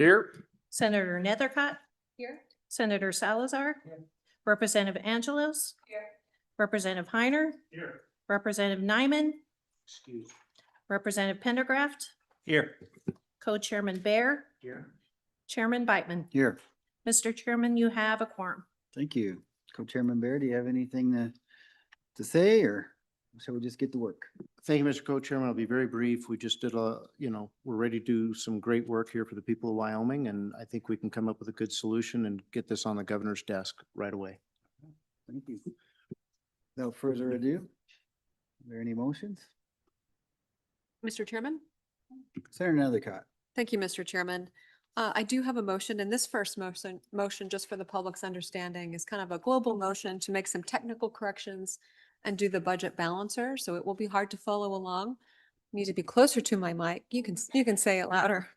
Here. Senator Nethercott, Here. Senator Salazar, Representative Angelos, Representative Heiner, Here. Representative Nyman, Excuse. Representative Pendergraft, Here. Co-Chairman Bear, Here. Chairman Beitman. Here. Mr. Chairman, you have a quorum. Thank you. Co-Chairman Bear, do you have anything to say, or shall we just get to work? Thank you, Mr. Co-Chairman. I'll be very brief. We just did we're ready to do some great work here for the people of Wyoming, and I think we can come up with a good solution and get this on the governor's desk right away. Thank you. Without further ado, are there any motions? Mr. Chairman? Senator Nethercott. Thank you, Mr. Chairman. I do have a motion, and this first motion, just for the public's understanding, is kind of a global motion to make some technical corrections and do the budget balancer, so it will be hard to follow along. Need to be closer to my mic. You can say it louder.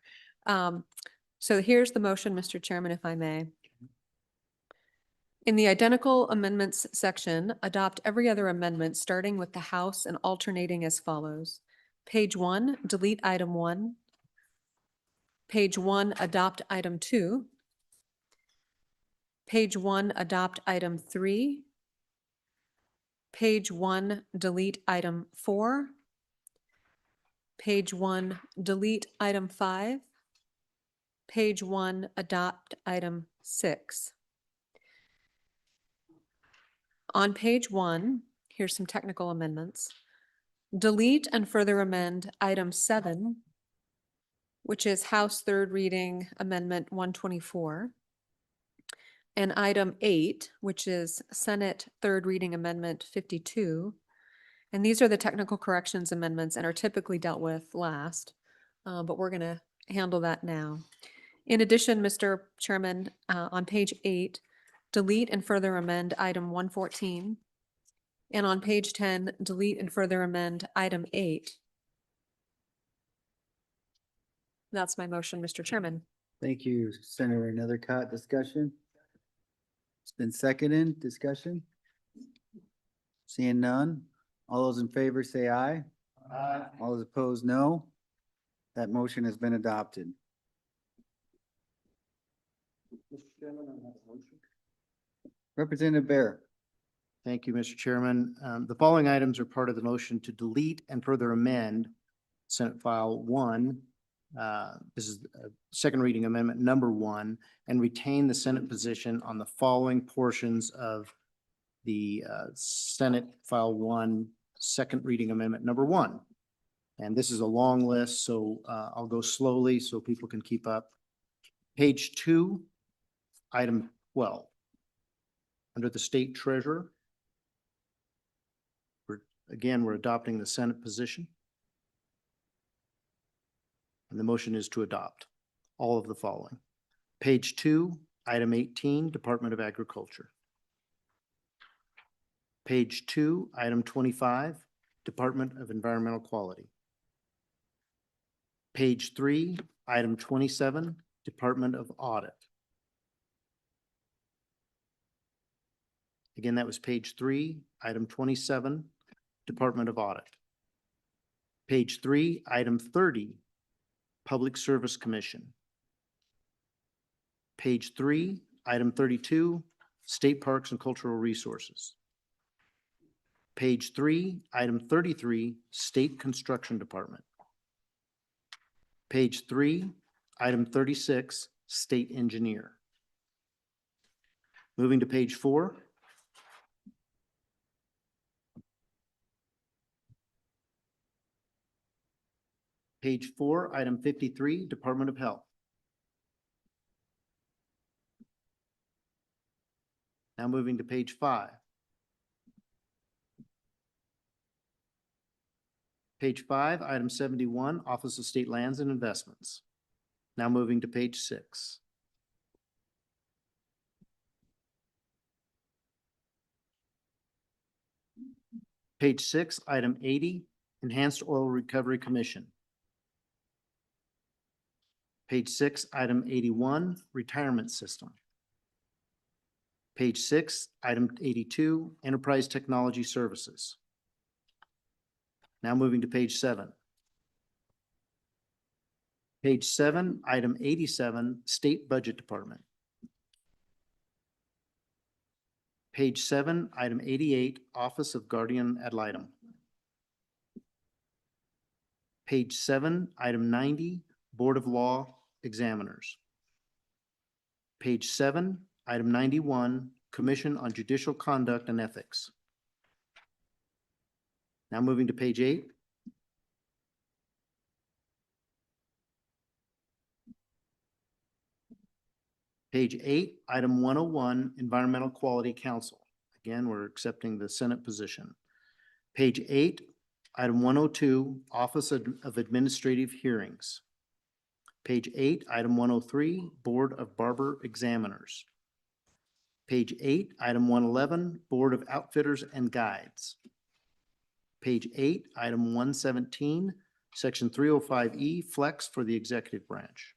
So here's the motion, Mr. Chairman, if I may. In the identical amendments section, adopt every other amendment starting with the House and alternating as follows. Page 1, delete item 1. Page 1, adopt item 2. Page 1, adopt item 3. Page 1, delete item 4. Page 1, delete item 5. Page 1, adopt item 6. On page 1, here's some technical amendments. Delete and further amend item 7, which is House Third Reading Amendment 124. And item 8, which is Senate Third Reading Amendment 52. And these are the technical corrections amendments and are typically dealt with last, but we're going to handle that now. In addition, Mr. Chairman, on page 8, delete and further amend item 114. And on page 10, delete and further amend item 8. That's my motion, Mr. Chairman. Thank you, Senator Nethercott. Discussion? It's been seconded. Discussion? Seeing none. All those in favor say aye. Aye. All those opposed, no. That motion has been adopted. Mr. Chairman, I have a motion. Representative Bear. Thank you, Mr. Chairman. The following items are part of the motion to delete and further amend Senate File 1. This is second reading amendment number 1, and retain the Senate position on the following portions of the Senate File 1, second reading amendment number 1. And this is a long list, so I'll go slowly so people can keep up. Page 2, item 12. Under the state treasurer, we're adopting the Senate position. And the motion is to adopt all of the following. Page 2, item 18, Department of Agriculture. Page 2, item 25, Department of Environmental Quality. Page 3, item 27, Department of Audit. Again, that was page 3, item 27, Department of Audit. Page 3, item 30, Public Service Commission. Page 3, item 32, State Parks and Cultural Resources. Page 3, item 33, State Construction Department. Page 3, item 36, State Engineer. Moving to page 4. Page 4, item 53, Department of Health. Now moving to page 5. Page 5, item 71, Office of State Lands and Investments. Now moving to page 6. Page 6, item 80, Enhanced Oil Recovery Commission. Page 6, item 81, Retirement System. Page 6, item 82, Enterprise Technology Services. Now moving to page 7. Page 7, item 87, State Budget Department. Page 7, item 88, Office of Guardian Ad Litem. Page 7, item 90, Board of Law Examiners. Page 7, item 91, Commission on Judicial Conduct and Ethics. Now moving to page 8. Page 8, item 101, Environmental Quality Council. Again, we're accepting the Senate position. Page 8, item 102, Office of Administrative Hearings. Page 8, item 103, Board of Barber Examiners. Page 8, item 111, Board of Outfitters and Guides. Page 8, item 117, Section 305E, Flex for the Executive Branch.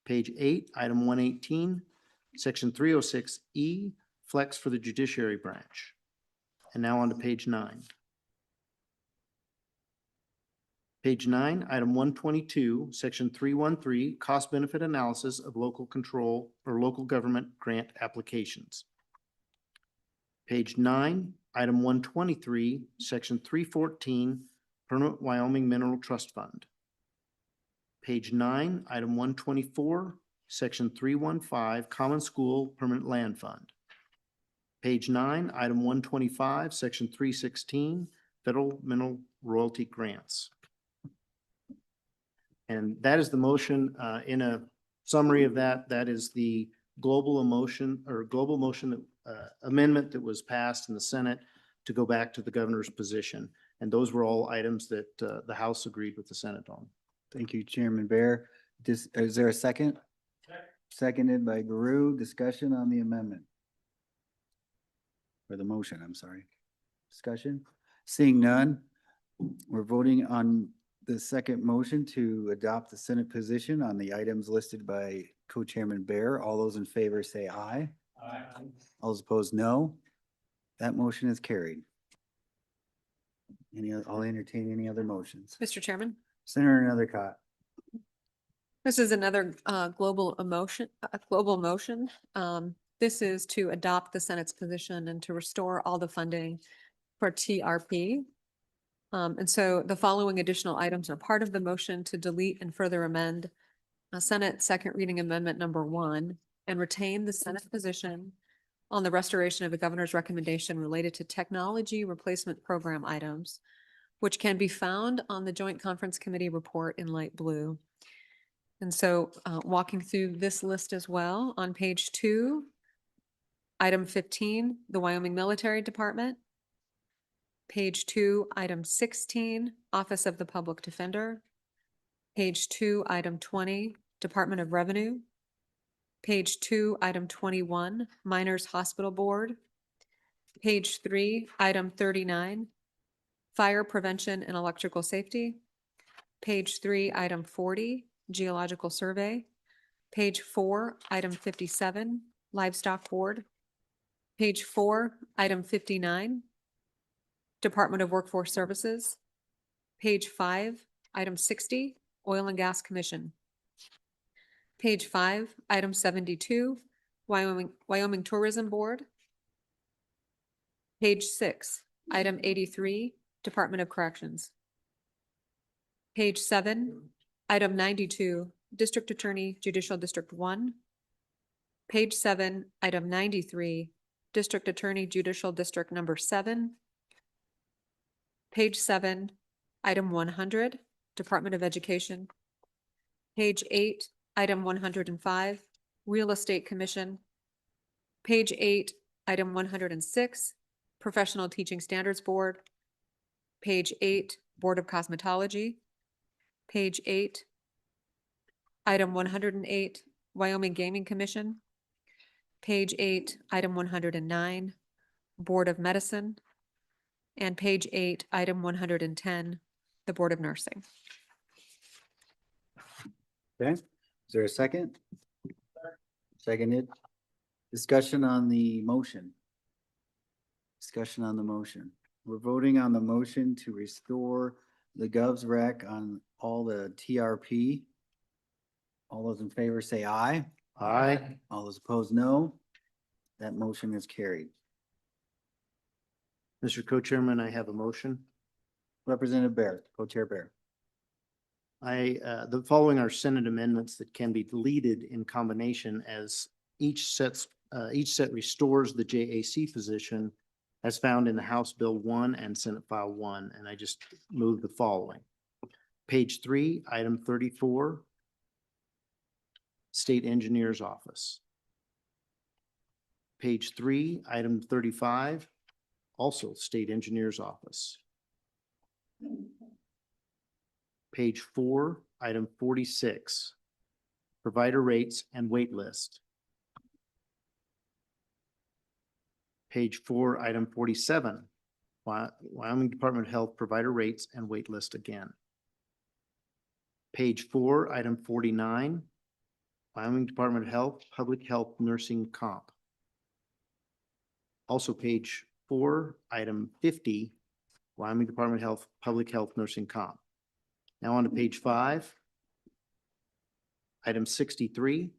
Page 8, item 118, Section 306E, Flex for the Judiciary Branch. And now on to page 9. Page 9, item 122, Section 313, Cost Benefit Analysis of Local Control or Local Government Grant Applications. Page 9, item 123, Section 314, Permanent Wyoming Mineral Trust Fund. Page 9, item 124, Section 315, Common School Permanent Land Fund. Page 9, item 125, Section 316, Federal Mineral Royalty Grants. And that is the motion. In a summary of that, that is the global motion amendment that was passed in the Senate to go back to the governor's position. And those were all items that the House agreed with the Senate on. Thank you, Chairman Bear. Is there a second? Seconded by Guru. Discussion on the amendment. Or the motion, I'm sorry. Discussion? Seeing none, we're voting on the second motion to adopt the Senate position on the items listed by Co-Chairman Bear. All those in favor say aye. Aye. All those opposed, no. That motion is carried. I'll entertain any other motions. Mr. Chairman, Senator Nethercott. this is another global motion. This is to adopt the Senate's position and to restore all the funding for TRP. And so the following additional items are part of the motion to delete and further amend Senate Second Reading Amendment number 1 and retain the Senate position on the restoration of the governor's recommendation related to technology replacement program items, which can be found on the Joint Conference Committee report in light blue. And so walking through this list as well, on page 2, item 15, the Wyoming Military Department. Page 2, item 16, Office of the Public Defender. Page 2, item 20, Department of Revenue. Page 2, item 21, Miners Hospital Board. Page 3, item 39, Fire Prevention and Electrical Safety. Page 3, item 40, Geological Survey. Page 4, item 57, Livestock Board. Page 4, item 59, Department of Workforce Services. Page 5, item 60, Oil and Gas Commission. Page 5, item 72, Wyoming Tourism Board. Page 6, item 83, Department of Corrections. Page 7, item 92, District Attorney, Judicial District 1. Page 7, item 93, District Attorney, Judicial District number 7. Page 7, item 100, Department of Education. Page 8, item 105, Real Estate Commission. Page 8, item 106, Professional Teaching Standards Board. Page 8, Board of Cosmetology. Page 8, item 108, Wyoming Gaming Commission. Page 8, item 109, Board of Medicine. And page 8, item 110, the Board of Nursing. Okay, is there a second? Seconded. Discussion on the motion. Discussion on the motion. We're voting on the motion to restore the Gov's rec on all the TRP All those in favor say aye. Aye. All those opposed, no. That motion is carried. Mr. Co-Chairman, I have a motion. Representative Bear, Co-Chair Bear. The following are Senate amendments that can be deleted in combination as each set restores the JAC position as found in the House Bill 1 and Senate File 1, and I just move the following. Page 3, item 34, State Engineer's Office. Page 3, item 35, also State Engineer's Office. Page 4, item 46, provider rates and wait list. Page 4, item 47, Wyoming Department of Health provider rates and wait list again. Page 4, item 49, Wyoming Department of Health Public Health Nursing Comp. Also page 4, item 50, Wyoming Department of Health Public Health Nursing Comp. Now on to page 5, item 63,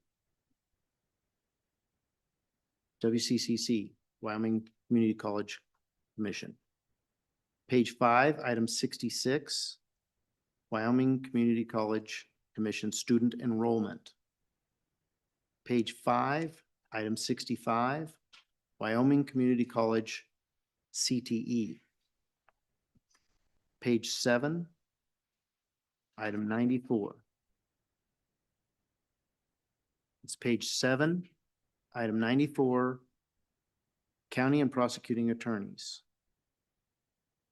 WCCC, Wyoming Community College Commission. Page 5, item 66, Wyoming Community College Commission Student Enrollment. Page 5, item 65, Wyoming Community College CTE. Page 7, item 94. It's page 7, item 94, County and Prosecuting Attorneys.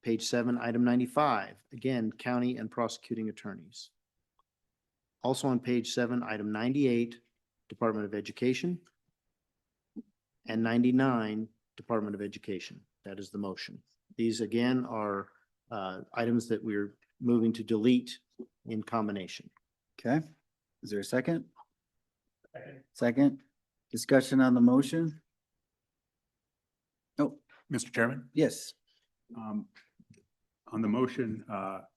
Page 7, item 95, again, County and Prosecuting Attorneys. Also on page 7, item 98, Department of Education, and 99, Department of Education. That is the motion. These again are items that we're moving to delete in combination. Okay, is there a second? Second, discussion on the motion? Oh, Mr. Chairman, yes, on the motion,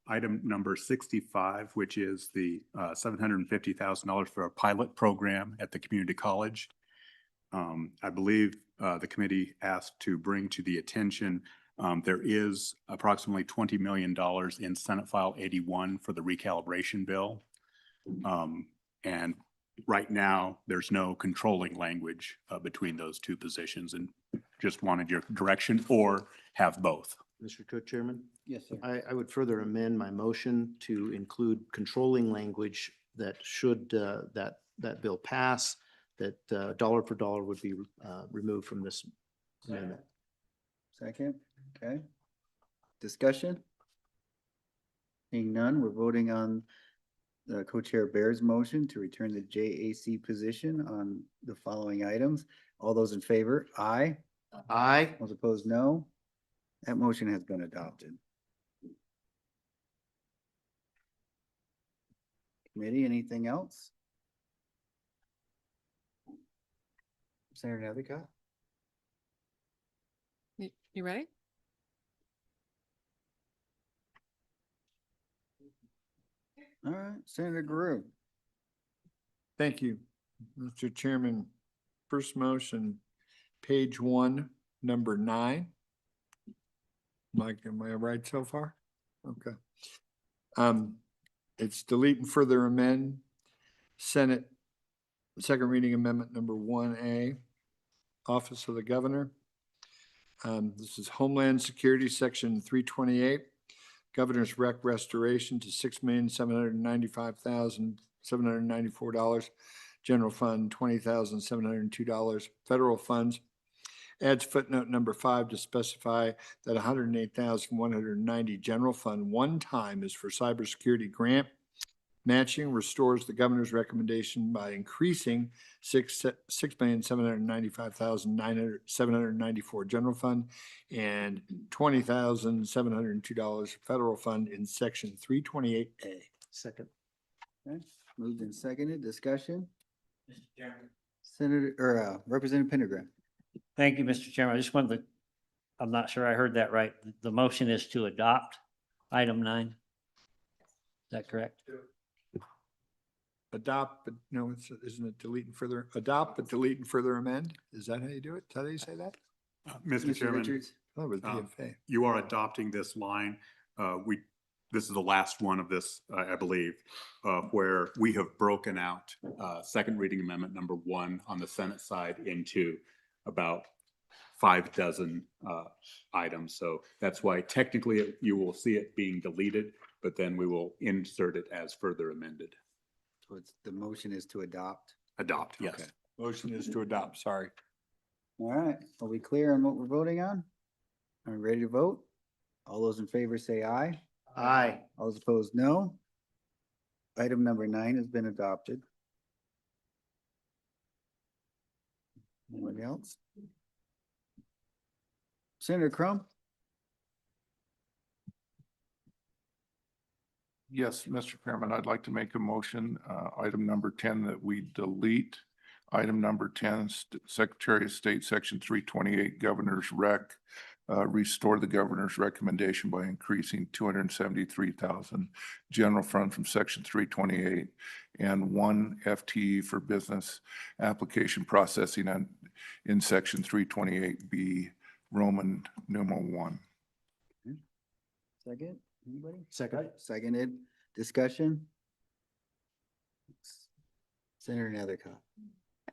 item number 65, which is the $750,000 for a pilot program at the community college. I believe the committee asked to bring to the attention, there is approximately $20 million in Senate File 81 for the recalibration bill. And right now, there's no controlling language between those two positions, and just wanted your direction or have both. Mr. Co-Chairman, yes, sir. I would further amend my motion to include controlling language that should that bill pass, that dollar for dollar would be removed from this amendment. Second, okay. Discussion? Seeing none, we're voting on the Co-Chair Bear's motion to return the JAC position on the following items. All those in favor, aye. Aye. All those opposed, no. That motion has been adopted. Committee, anything else? Senator Nethercott? You ready? All right, Senator Grew. Thank you, Mr. Chairman. First motion, page 1, number 9. Mike, am I right so far? Okay. It's delete and further amend Senate second reading amendment number 1A, Office of the Governor. This is Homeland Security, Section 328. Governor's Rec Restoration to $6,795,794. General Fund, $20,702. Federal funds. Adds footnote number 5 to specify that $108,190 general fund one time is for cybersecurity grant matching. Restores the governor's recommendation by increasing $6,795,794 general fund and $20,702 federal fund in section 328A. Second. Okay, moved and seconded, discussion? Senator, or Representative Pendergraft. Thank you, Mr. Chairman. I just wanted to, I'm not sure I heard that right. The motion is to adopt item 9. Is that correct? adopt, but no, isn't it delete and further, adopt, but delete and further amend? Is that how you do it? Is that how you say that? Mr. Chairman, Richards? Oh, it was Um, BFA. you are adopting this line. This is the last one of this, I believe, where we have broken out second reading amendment number 1 on the Senate side into about 5 dozen items. So that's why technically you will see it being deleted, but then we will insert it as further amended. So it's, the motion is to adopt. Adopt, yes. Okay. Motion is to adopt, sorry. All right, are we clear on what we're voting on? Are we ready to vote? All those in favor say aye. Aye. All those opposed, no. Item number 9 has been adopted. Anyone else? Senator Crum? Yes, Mr. Chairman, I'd like to make a motion, item number 10, that we delete item number 10, Secretary of State, Section 328, Governor's Rec, restore the governor's recommendation by increasing 273,000 general fund from Section 328 and 1 FTE for business application processing in Section 328B, Roman numeral 1. Second, anybody? Second. Seconded, discussion? Senator Nethercott.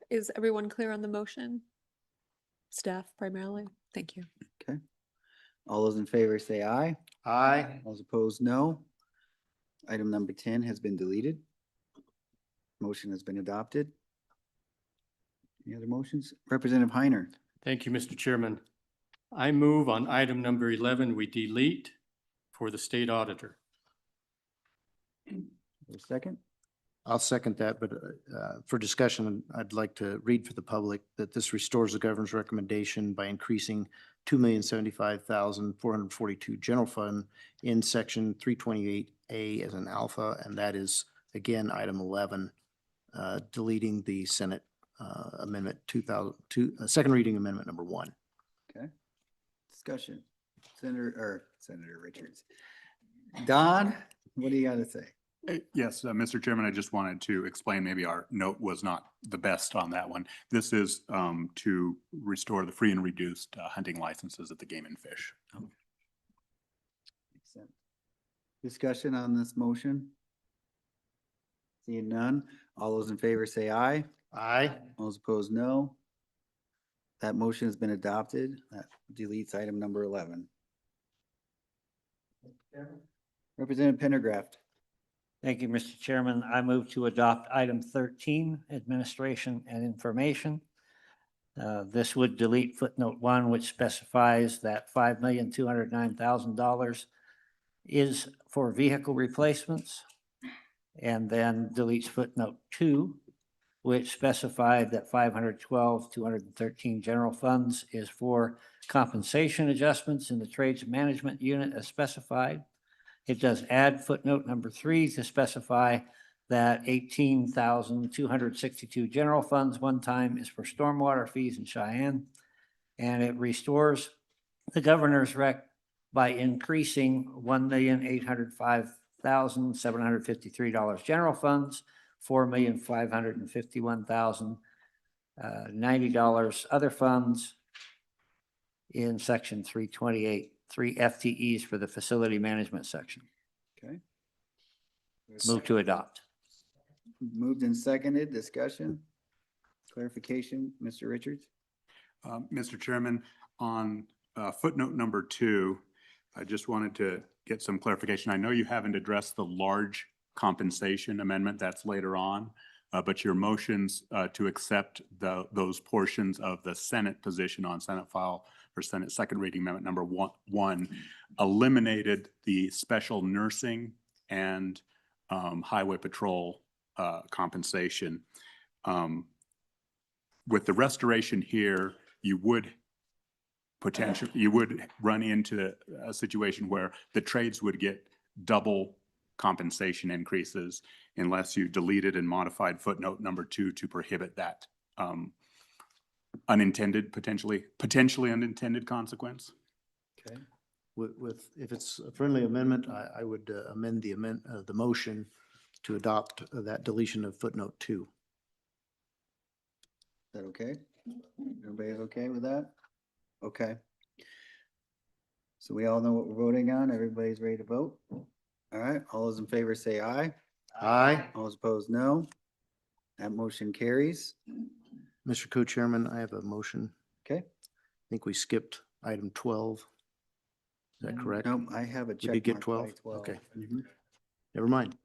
Is everyone clear on the motion? Staff primarily? Thank you. Okay. All those in favor say aye. Aye. All those opposed, no. Item number 10 has been deleted. Motion has been adopted. Any other motions? Representative Heiner. Thank you, Mr. Chairman. I move on item number 11, we delete for the state auditor. A second? I'll second that, but for discussion, I'd like to read for the public that this restores the governor's recommendation by increasing $2,075,442 general fund in section 328A as an alpha, and that is, again, item 11, deleting the Senate amendment 2002, second reading amendment number 1. Okay. Discussion. Senator Richards. Don, what do you got to say? Yes, Mr. Chairman, I just wanted to explain, maybe our note was not the best on that one. This is to restore the free and reduced hunting licenses at the Game and Fish. Makes sense. Discussion on this motion? Seeing none, all those in favor say aye. Aye. All those opposed, no. That motion has been adopted. That deletes item number 11. Representative Pendergraft. Thank you, Mr. Chairman. I move to adopt item 13, administration and information. This would delete footnote 1, which specifies that $5,209,000 is for vehicle replacements. And then deletes footnote 2, which specified that 512,213 general funds is for compensation adjustments in the trades management unit as specified. It does add footnote number 3 to specify that 18,262 general funds one time is for stormwater fees in Cheyenne. And it restores the governor's rec by increasing $1,805,753 general funds, $4,551,090 other funds in section 328, 3 FTEs for the facility management section. Okay. Move to adopt. Moved and seconded. Discussion? Clarification, Mr. Richards? Mr. Chairman, on footnote number 2, I just wanted to get some clarification. I know you haven't addressed the large compensation amendment, that's later on, but your motions to accept those portions of the Senate position on Senate file for Senate second reading amendment number 1 eliminated the special nursing and highway patrol compensation. With the restoration here, you would run into a situation where the trades would get double compensation increases unless you deleted and modified footnote number 2 to prohibit that potentially unintended consequence. If it's a friendly amendment, I would amend the motion to adopt that deletion of footnote 2. Is that okay? Everybody's okay with that? Okay. So we all know what we're voting on. Everybody's ready to vote? All right, all those in favor say aye. Aye. All those opposed, no. That motion carries. Mr. Co-Chairman, I have a motion. Okay. I think we skipped item 12. Is that correct? Nope, I have a We check did get mark 12? by 12. Okay. Mhm. Never mind.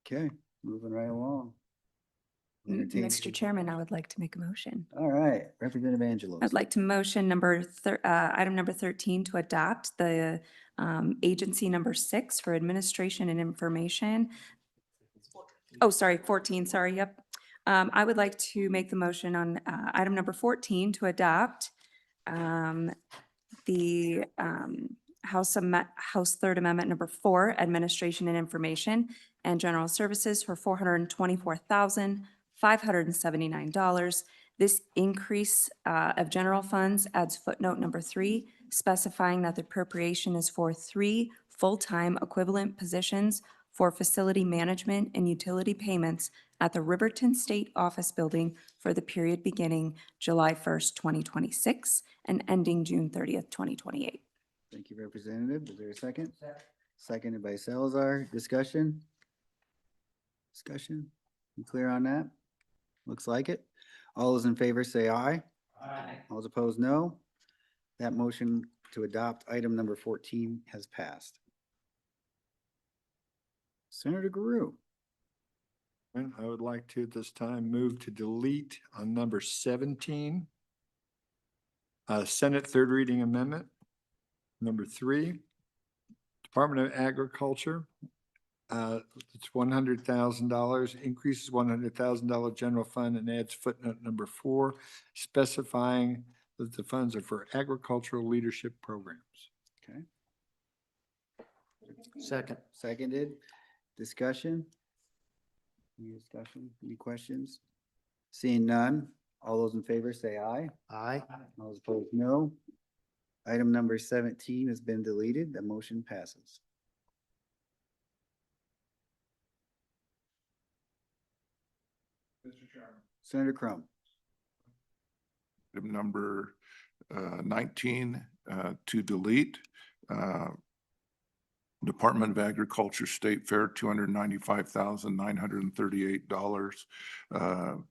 Okay, moving right along. Entertain Mr. any- Chairman, I would like to make a motion. All right, Representative Angelos. I'd like to motion item number 13 to adopt the agency number 6 for administration and information. Oh, sorry, 14, sorry, yep. I would like to make the motion on item number 14 to adopt the House Third Amendment number 4, administration and information and general services for $424,579. This increase of general funds adds footnote number 3, specifying that the appropriation is for 3 full-time equivalent positions for facility management and utility payments at the Riverton State Office Building for the period beginning July 1st, 2026 and ending June 30th, 2028. Thank you, Representative. Is there a second? Seconded by Salazar. Discussion? Discussion? You clear on that? Looks like it. All those in favor say aye. Aye. All those opposed, no. That motion to adopt item number 14 has passed. Senator Guru. And I would like to at this time move to delete on number 17. Senate third reading amendment. Number 3, Department of Agriculture. It's $100,000, increases $100,000 general fund and adds footnote number 4, specifying that the funds are for agricultural leadership programs. Okay. Second. Seconded. Discussion? Any discussion? Any questions? Seeing none, all those in favor say aye. Aye. All those opposed, no. Item number 17 has been deleted. The motion passes. Senator Crum. Item number 19 to delete. Department of Agriculture State Fair, $295,938.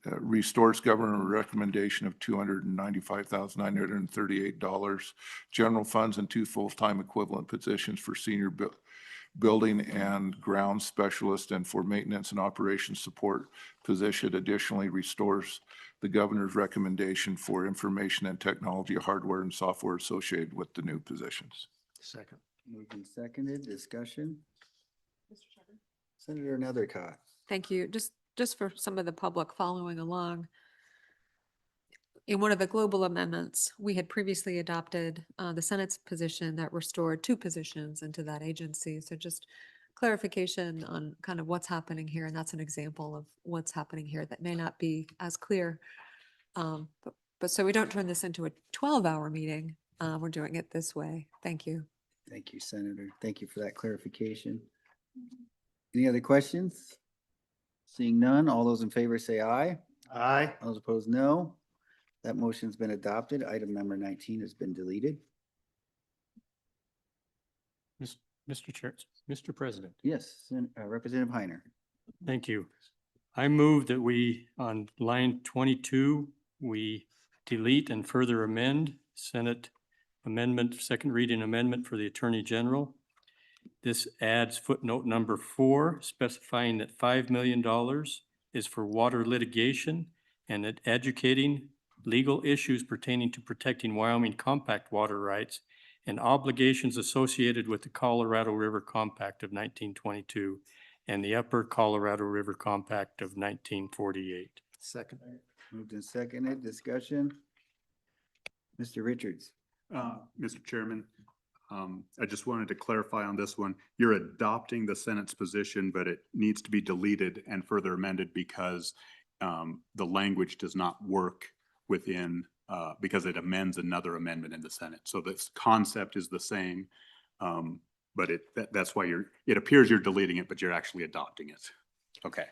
Restores government recommendation of $295,938. General funds and 2 full-time equivalent positions for senior building and ground specialist and for maintenance and operations support position. Additionally, restores the governor's recommendation for information and technology hardware and software associated with the new positions. Second. Moved and seconded. Discussion? Senator Nethercott. Thank you. Just for some of the public following along. In one of the global amendments, we had previously adopted the Senate's position that restored 2 positions into that agency. So just clarification on kind of what's happening here. And that's an example of what's happening here that may not be as clear. But so we don't turn this into a 12-hour meeting. We're doing it this way. Thank you. Thank you, Senator. Thank you for that clarification. Any other questions? Seeing none, all those in favor say aye. Aye. All those opposed, no. That motion's been adopted. Item number 19 has been deleted. Mr. Chair, Mr. President, Yes, Representative Heiner. thank you. I move that we, on line 22, we delete and further amend Senate Amendment, second reading amendment for the Attorney General. This adds footnote number 4, specifying that $5 million is for water litigation and at educating legal issues pertaining to protecting Wyoming compact water rights and obligations associated with the Colorado River Compact of 1922 and the Upper Colorado River Compact of 1948. Second. Moved and seconded. Discussion? Mr. Richards. Mr. Chairman, I just wanted to clarify on this one. You're adopting the Senate's position, but it needs to be deleted and further amended because the language does not work within, because it amends another amendment in the Senate. So this concept is the same, but that's why it appears you're deleting it, but you're actually adopting it. Okay.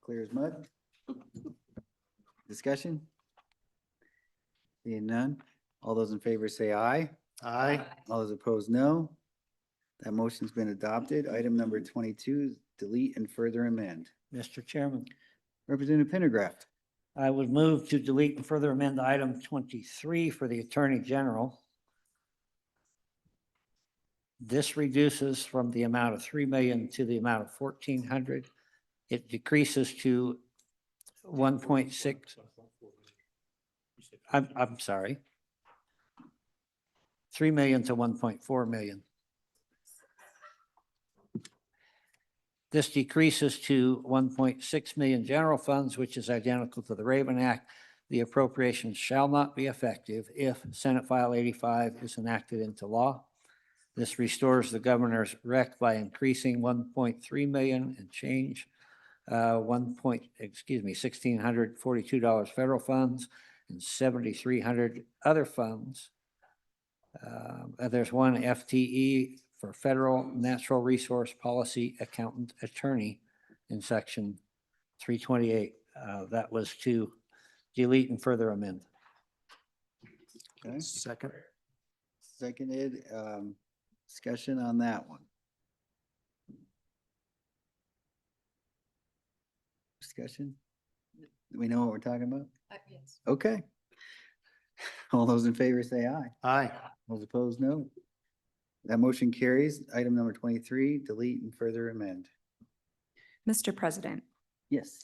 Clear as mud? Discussion? Seeing none, all those in favor say aye. Aye. All those opposed, no. That motion's been adopted. Item number 22 is delete and further amend. Mr. Chairman, Representative Pendergraft. I would move to delete and further amend item 23 for the Attorney General. This reduces from the amount of 3 million to the amount of 1,400. It decreases to 1.6. I'm sorry. 3 million to 1.4 million. This decreases to 1.6 million general funds, which is identical to the Raven Act. The appropriation shall not be effective if Senate File 85 is enacted into law. This restores the governor's rec by increasing 1.3 million and change, $1,642 federal funds and 7,300 other funds. There's one FTE for Federal Natural Resource Policy Accountant Attorney in section 328. That was to delete and further amend. Okay, Second. seconded. Discussion on that one. Discussion? Do we know what we're talking about? Yes. Okay. All those in favor say aye. Aye. Those opposed, no. That motion carries. Item number 23, delete and further amend. Mr. President, Yes.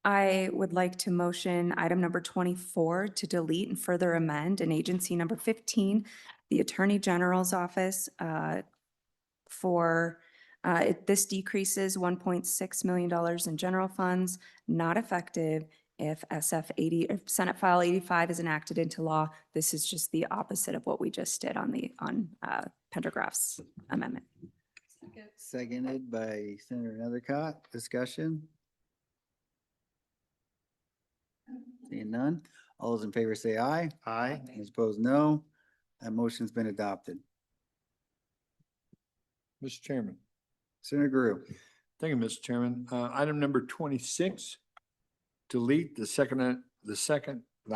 I would like to motion item number 24 to delete and further amend in agency number 15, the Attorney General's Office this decreases $1.6 million in general funds, not effective if if Senate File 85 is enacted into law. This is just the opposite of what we just did on Pendergraft's amendment. Seconded by Senator Nethercott. Discussion? Seeing none. All those in favor say aye. Aye. Those opposed, no. That motion's been adopted. Mr. Chairman. Senator Grew. Thank you, Mr. Chairman. Item number 26, delete the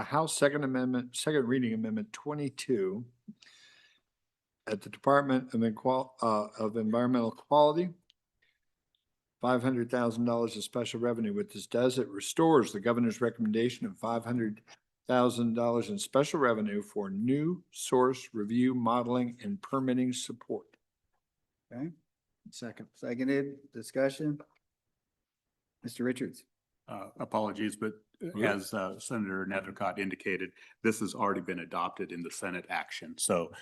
House Second Amendment, Second Reading Amendment 22 at the Department of Environmental Quality. $500,000 of special revenue. What this does, it restores the governor's recommendation of $500,000 in special revenue for new source review, modeling, and permitting support. Okay, Second. seconded. Discussion? Mr. Richards. Apologies, but as Senator Nethercott indicated, this has already been adopted in the Senate action. So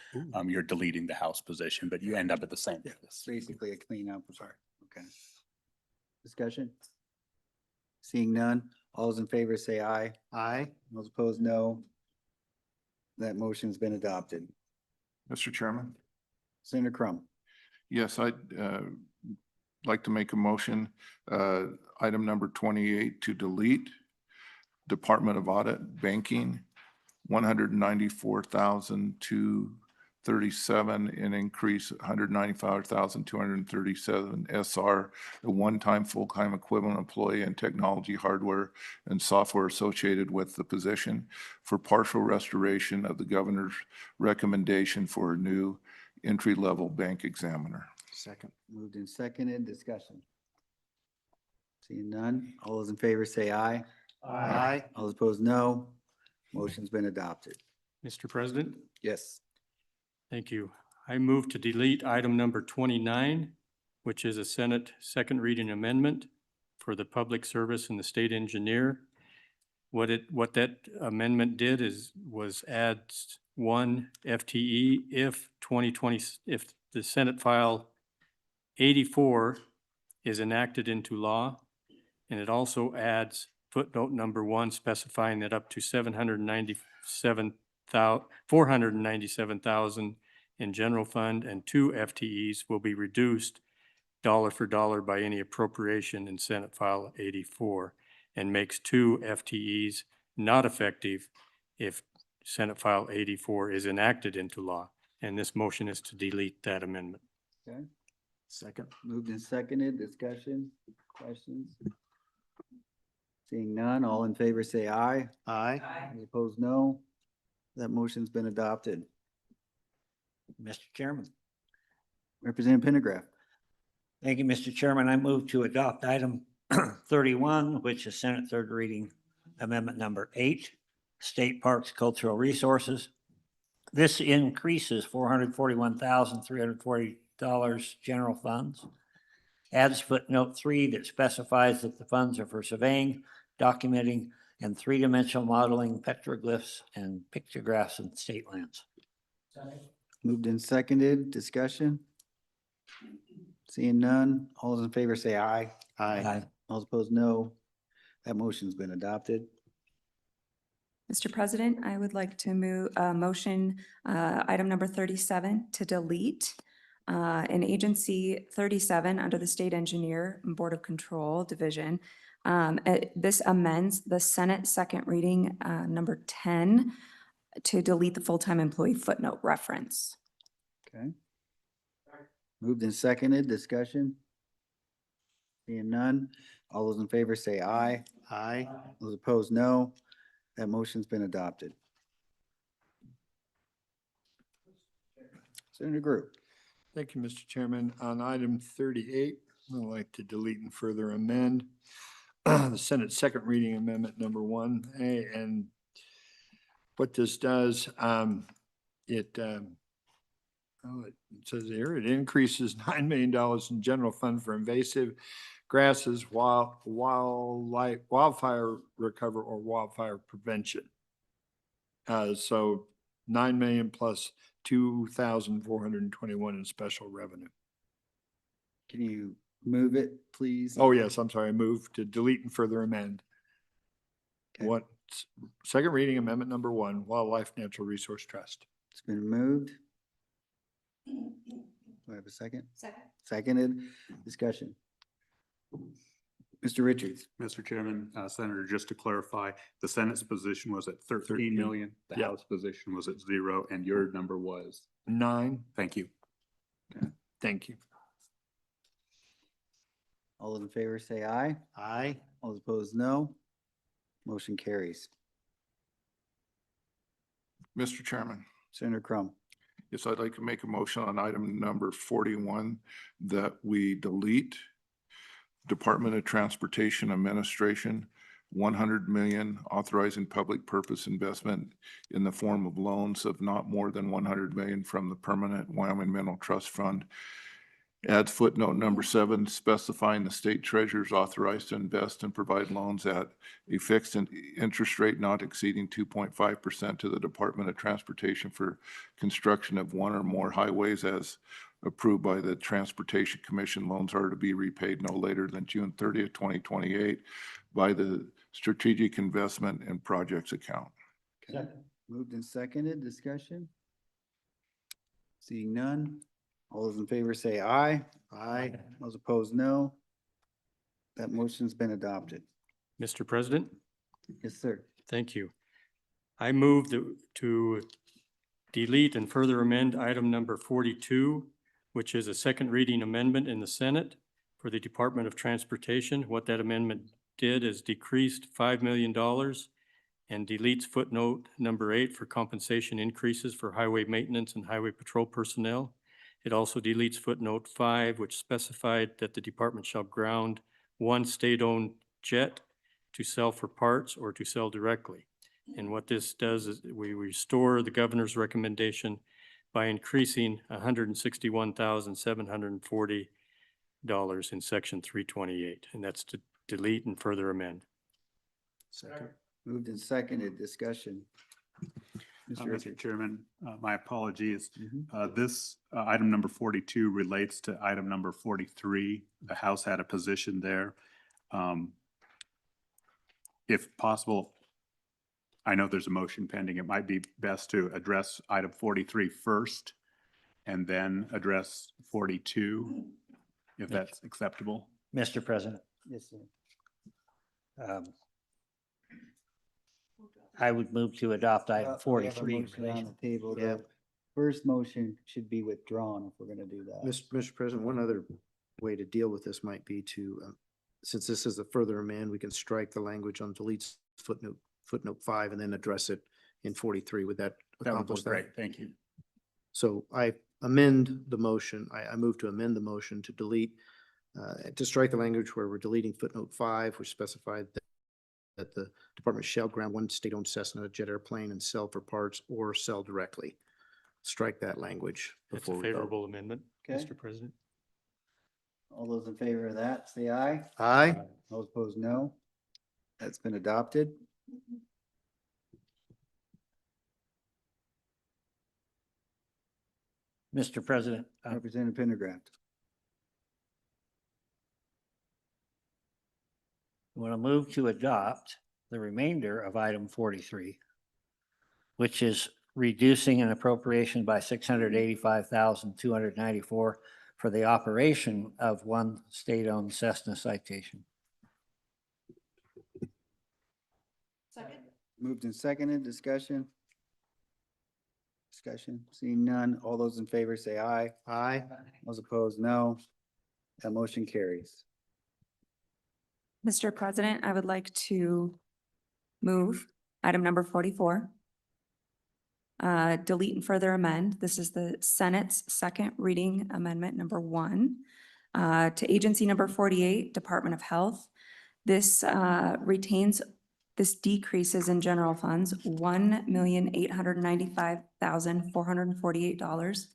you're deleting the House position, but you end up at the same. It's basically a cleanup. Sorry. Okay. Discussion? Seeing none. All those in favor say aye. Aye. Those opposed, no. That motion's been adopted. Mr. Chairman? Senator Crum. Yes, I'd like to make a motion, item number 28 to delete Department of Audit Banking, 194,237 and increase 195,237 SR, the one-time full-time equivalent employee and technology hardware and software associated with the position for partial restoration of the governor's recommendation for a new entry-level bank examiner. Second. Moved and seconded. Discussion? Seeing none. All those in favor say aye. Aye. All those opposed, no. Motion's been adopted. Mr. President, Yes. thank you. I move to delete item number 29, which is a Senate second reading amendment for the public service and the state engineer. What that amendment did was add one FTE if the Senate File 84 is enacted into law. And it also adds footnote number 1 specifying that up to $497,000 in general fund and 2 FTEs will be reduced dollar for dollar by any appropriation in Senate File 84, and makes 2 FTEs not effective if Senate File 84 is enacted into law. And this motion is to delete that amendment. Okay, Second. moved and seconded, discussion, questions? Seeing none, all in favor say aye. Aye. Any opposed, no. That motion's been adopted. Mr. Chairman. Representative Pendergraft. Thank you, Mr. Chairman. I move to adopt item 31, which is Senate third reading amendment number 8, State Parks Cultural Resources. This increases $441,340 general funds. Adds footnote 3 that specifies that the funds are for surveying, documenting, and three-dimensional modeling petroglyphs and pictographs in state lands. Moved and seconded, discussion? Seeing none, all those in favor say aye. Aye. All those opposed, no. That motion's been adopted. Mr. President, I would like to move, motion, item number 37 to delete, in Agency 37 under the State Engineer and Board of Control Division. This amends the Senate second reading, number 10 to delete the full-time employee footnote reference. Okay. Moved and seconded, discussion? Seeing none, all those in favor say aye. Aye. Those opposed, no. That motion's been adopted. Senator Group. Thank you, Mr. Chairman. On item 38, I'd like to delete and further amend the Senate second reading amendment number 1A. And what this does, it says here, it increases $9 million in general fund for invasive grasses, wildfire recovery or wildfire prevention. So 9 million plus 2,421 in special revenue. Can you move it, please? Oh, yes, I'm sorry, I moved to delete and further amend. Okay. What, second reading amendment number 1, Wildlife Natural Resource Trust. It's been moved. Do I have a second? Second. Seconded, discussion. Mr. Richards. Mr. Chairman, Senator, just to clarify, the Senate's position was at 13 million. The Yeah. House position was at 0, and your number was? 9, Thank you. thank you. All those in favor say aye. Aye. All those opposed, no. Motion carries. Mr. Chairman, Senator Crum. yes, I'd like to make a motion on item number 41 that we delete Department of Transportation Administration, 100 million authorizing public purpose investment in the form of loans of not more than 100 million from the Permanent Wyoming Mineral Trust Fund. Adds footnote number 7 specifying the state treasurer's authorized to invest and provide loans at a fixed interest rate not exceeding 2.5% to the Department of Transportation for construction of one or more highways as approved by the Transportation Commission. Loans are to be repaid no later than June 30th, 2028 by the Strategic Investment and Projects account. Okay. Moved and seconded, discussion? Seeing none, all those in favor say aye. Aye. Those opposed, no. That motion's been adopted. Mr. President, Yes, sir. thank you. I move to delete and further amend item number 42, which is a second reading amendment in the Senate for the Department of Transportation. What that amendment did is decreased $5 million and deletes footnote number 8 for compensation increases for highway maintenance and highway patrol personnel. It also deletes footnote 5, which specified that the department shall ground one state-owned jet to sell for parts or to sell directly. And what this does is we restore the governor's recommendation by increasing $161,740 in section 328, and that's to delete and further amend. Second. Moved and seconded, discussion. Mr. Mr. Richards. Chairman, my apologies. Mhm. This item number 42 relates to item number 43. The House had a position there. If possible, I know there's a motion pending. It might be best to address item 43 first and then address 42, if that's acceptable. Mr. President, Yes, sir. I would move to adopt item We have a 43. motion on the table Yeah. to first motion should be withdrawn if we're gonna do that. Mr. President, one other way to deal with this might be to, since this is a further amend, we can strike the language on deletes footnote 5 and then address it in 43. Would that That would accomplish work that? great. Thank you. So I amend the motion. I move to amend the motion to delete, to strike the language where we're deleting footnote 5, which specified that the department shall ground one state-owned Cessna jet airplane and sell for parts or sell directly. Strike that language That's before a we vote. favorable amendment, Okay. Mr. President. All those in favor of that, say aye. Aye. Those opposed, no. That's been adopted. Mr. President, Representative Pendergraft. I want to move to adopt the remainder of item 43, which is reducing an appropriation by 685,294 for the operation of one state-owned Cessna citation. Moved and seconded, discussion. Discussion, seeing none, all those in favor say aye. Aye. Those opposed, no. That motion carries. Mr. President, I would like to move item number 44. Delete and further amend. This is the Senate's second reading amendment number 1 to agency number 48, Department of Health. This decreases in general funds $1,895,448.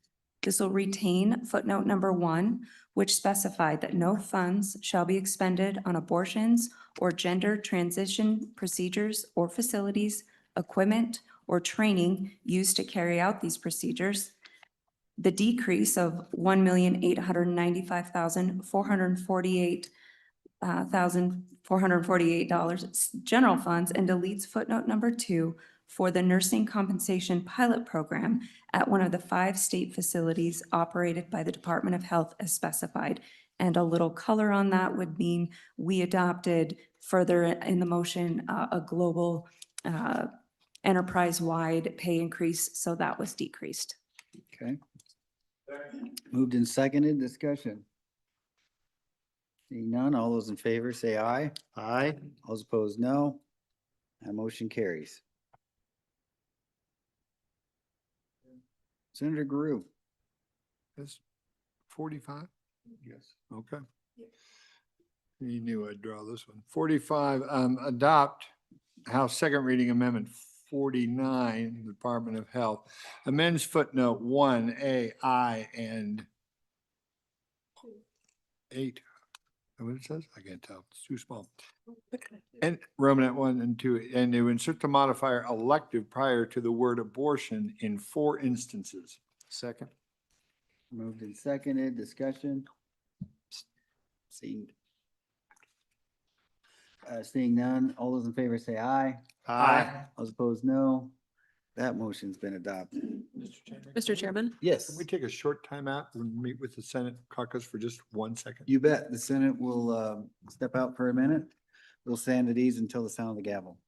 This will retain footnote number 1, which specified that no funds shall be expended on abortions or gender transition procedures or facilities, equipment, or training used to carry out these procedures. The decrease of $1,895,448 general funds and deletes footnote number 2 for the nursing compensation pilot program at one of the 5 state facilities operated by the Department of Health as specified. And a little color on that would mean we adopted further in the motion a global enterprise-wide pay increase, so that was decreased. Okay. Moved and seconded, discussion. Seeing none, all those in favor say aye. Aye. Those opposed, no. That motion carries. Senator Guru. That's 45? Yes. Okay. You knew I'd draw this one. 45, adopt House Second Reading Amendment 49, Department of Health, amends footnote 1A, I, and 8. What it says? I can't tell. It's too small. And Romanet 1 and 2, and to insert the modifier elective prior to the word abortion in 4 instances. Second. Moved and seconded, discussion. Seeing none, all those in favor say aye. Aye. Those opposed, no. That motion's been adopted. Mr. Chairman? Yes, Can we take a short time out and meet with the Senate caucus for just 1 second? you bet. The Senate will step out for a minute. We'll stand at ease until the sound of the gavel.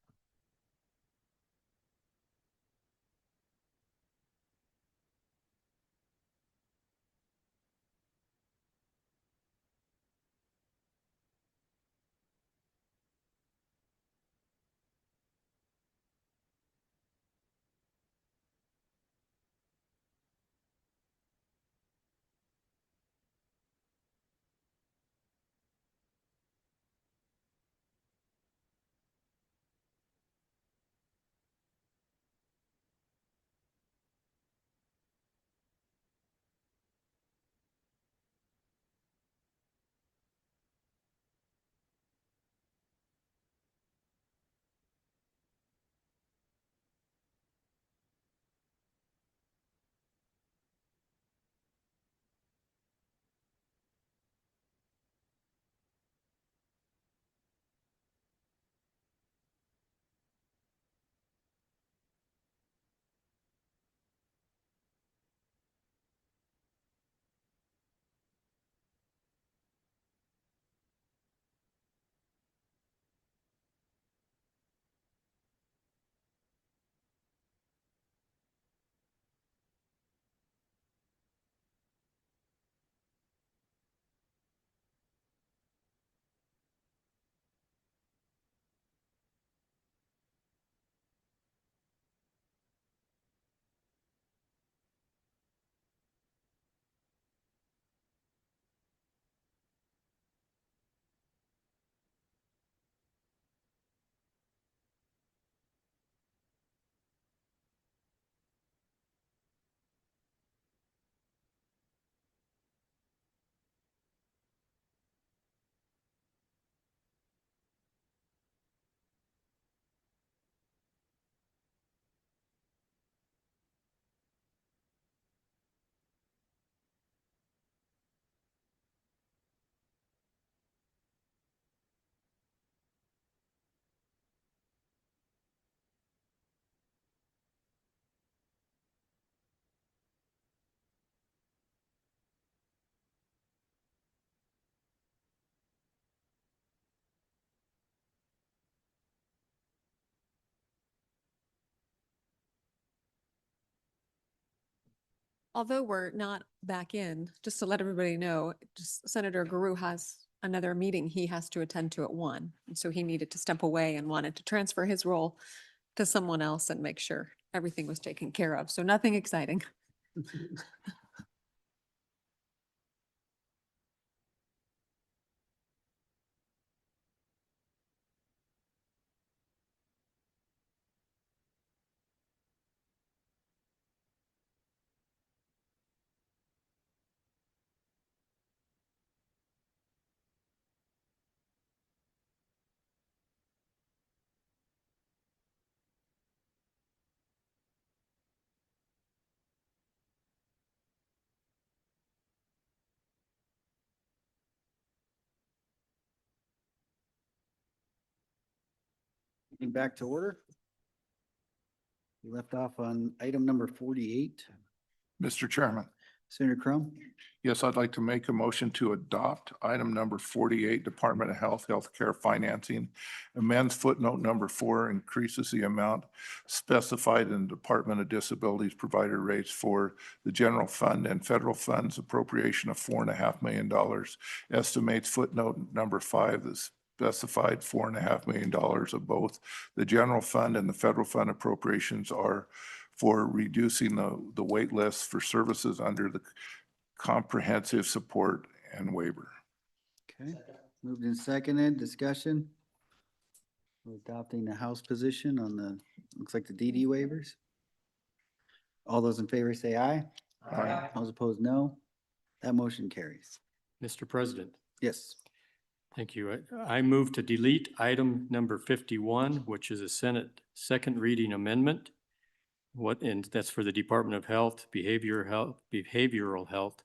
Although we're not back in, just to let everybody know, just Senator Guru has another meeting he has to attend to at 1. And so he needed to step away and wanted to transfer his role to someone else and make sure everything was taken care of. So nothing exciting. Getting back to order. We left off on item number 48. Mr. Chairman, Senator Crum, yes, I'd like to make a motion to adopt item number 48, Department of Health, Healthcare Financing. Amends footnote number 4, increases the amount specified in Department of Disabilities provider rates for the general fund and federal funds appropriation of $4.5 million. Estimates footnote number 5, the specified $4.5 million of both the general fund and the federal fund appropriations are for reducing the wait lists for services under the comprehensive support and waiver. okay, moved and seconded, discussion. We're adopting the House position on the, looks like the DD waivers. All those in favor say aye. Aye. All those opposed, no. That motion carries. Mr. President, Yes, thank you. I move to delete item number 51, which is a Senate second reading amendment. And that's for the Department of Health, Behavioral Health.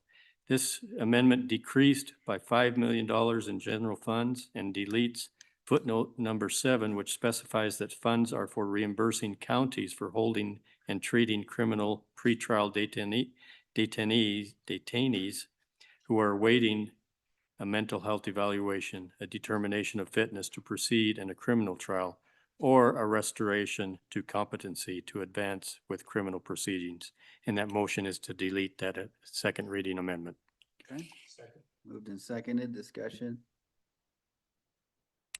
This amendment decreased by $5 million in general funds and deletes footnote number 7, which specifies that funds are for reimbursing counties for holding and treating criminal pretrial detainees who are awaiting a mental health evaluation, a determination of fitness to proceed in a criminal trial, or a restoration to competency to advance with criminal proceedings. And that motion is to delete that second reading amendment. okay. Moved and seconded, discussion.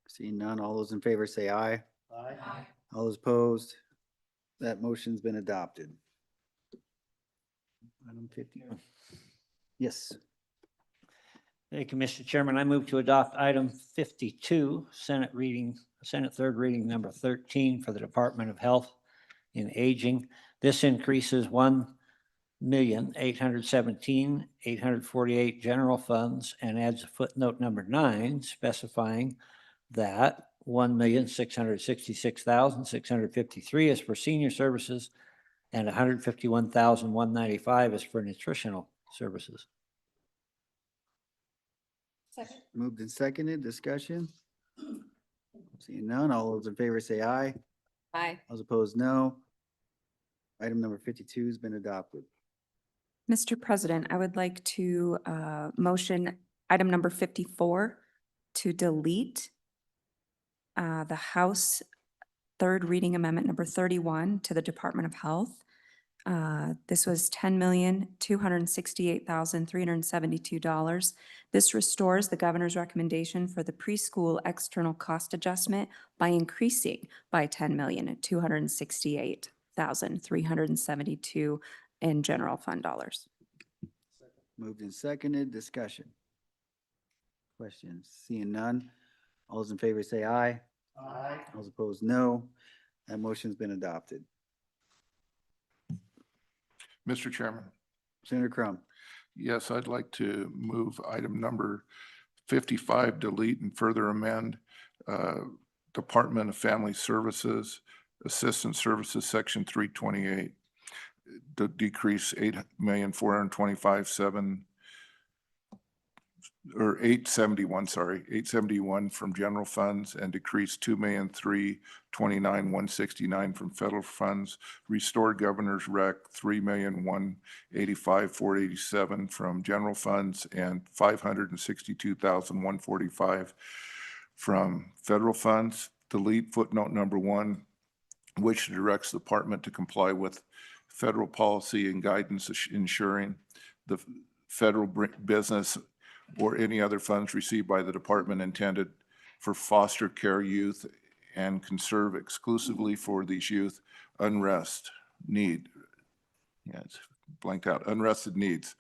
Seeing none, all those in favor say aye. Aye. All those opposed, that motion's been adopted. Item 50. Yes, Thank you, Mr. Chairman. I move to adopt item 52, Senate third reading number 13 for the Department of Health and Aging. This increases $1,817,848 general funds and adds a footnote number 9 specifying that $1,666,653 is for senior services and $151,195 is for nutritional services. moved and seconded, discussion. Seeing none, all those in favor say aye. Aye. All those opposed, no. Item number 52 has been adopted. Mr. President, I would like to motion item number 54 to delete the House third reading amendment number 31 to the Department of Health. This was $10,268,372. This restores the governor's recommendation for the preschool external cost adjustment by increasing by $10,268,372 in general fund dollars. Moved and seconded, discussion. Questions? Seeing none, all those in favor say aye. Aye. All those opposed, no. That motion's been adopted. Mr. Chairman, Senator Crum, yes, I'd like to move item number 55, delete and further amend Department of Family Services, Assistance Services, Section 328, to decrease $871 from general funds and decrease $2,329,169 from federal funds. Restore Governor's Rec $3,185,487 from general funds and $562,145 from federal funds. Delete footnote number 1 which directs the department to comply with federal policy and guidance ensuring the federal business or any other funds received by the department intended for foster care youth and conserve exclusively for these youth unrest need. Yeah, it's blanked out. Unrested needs.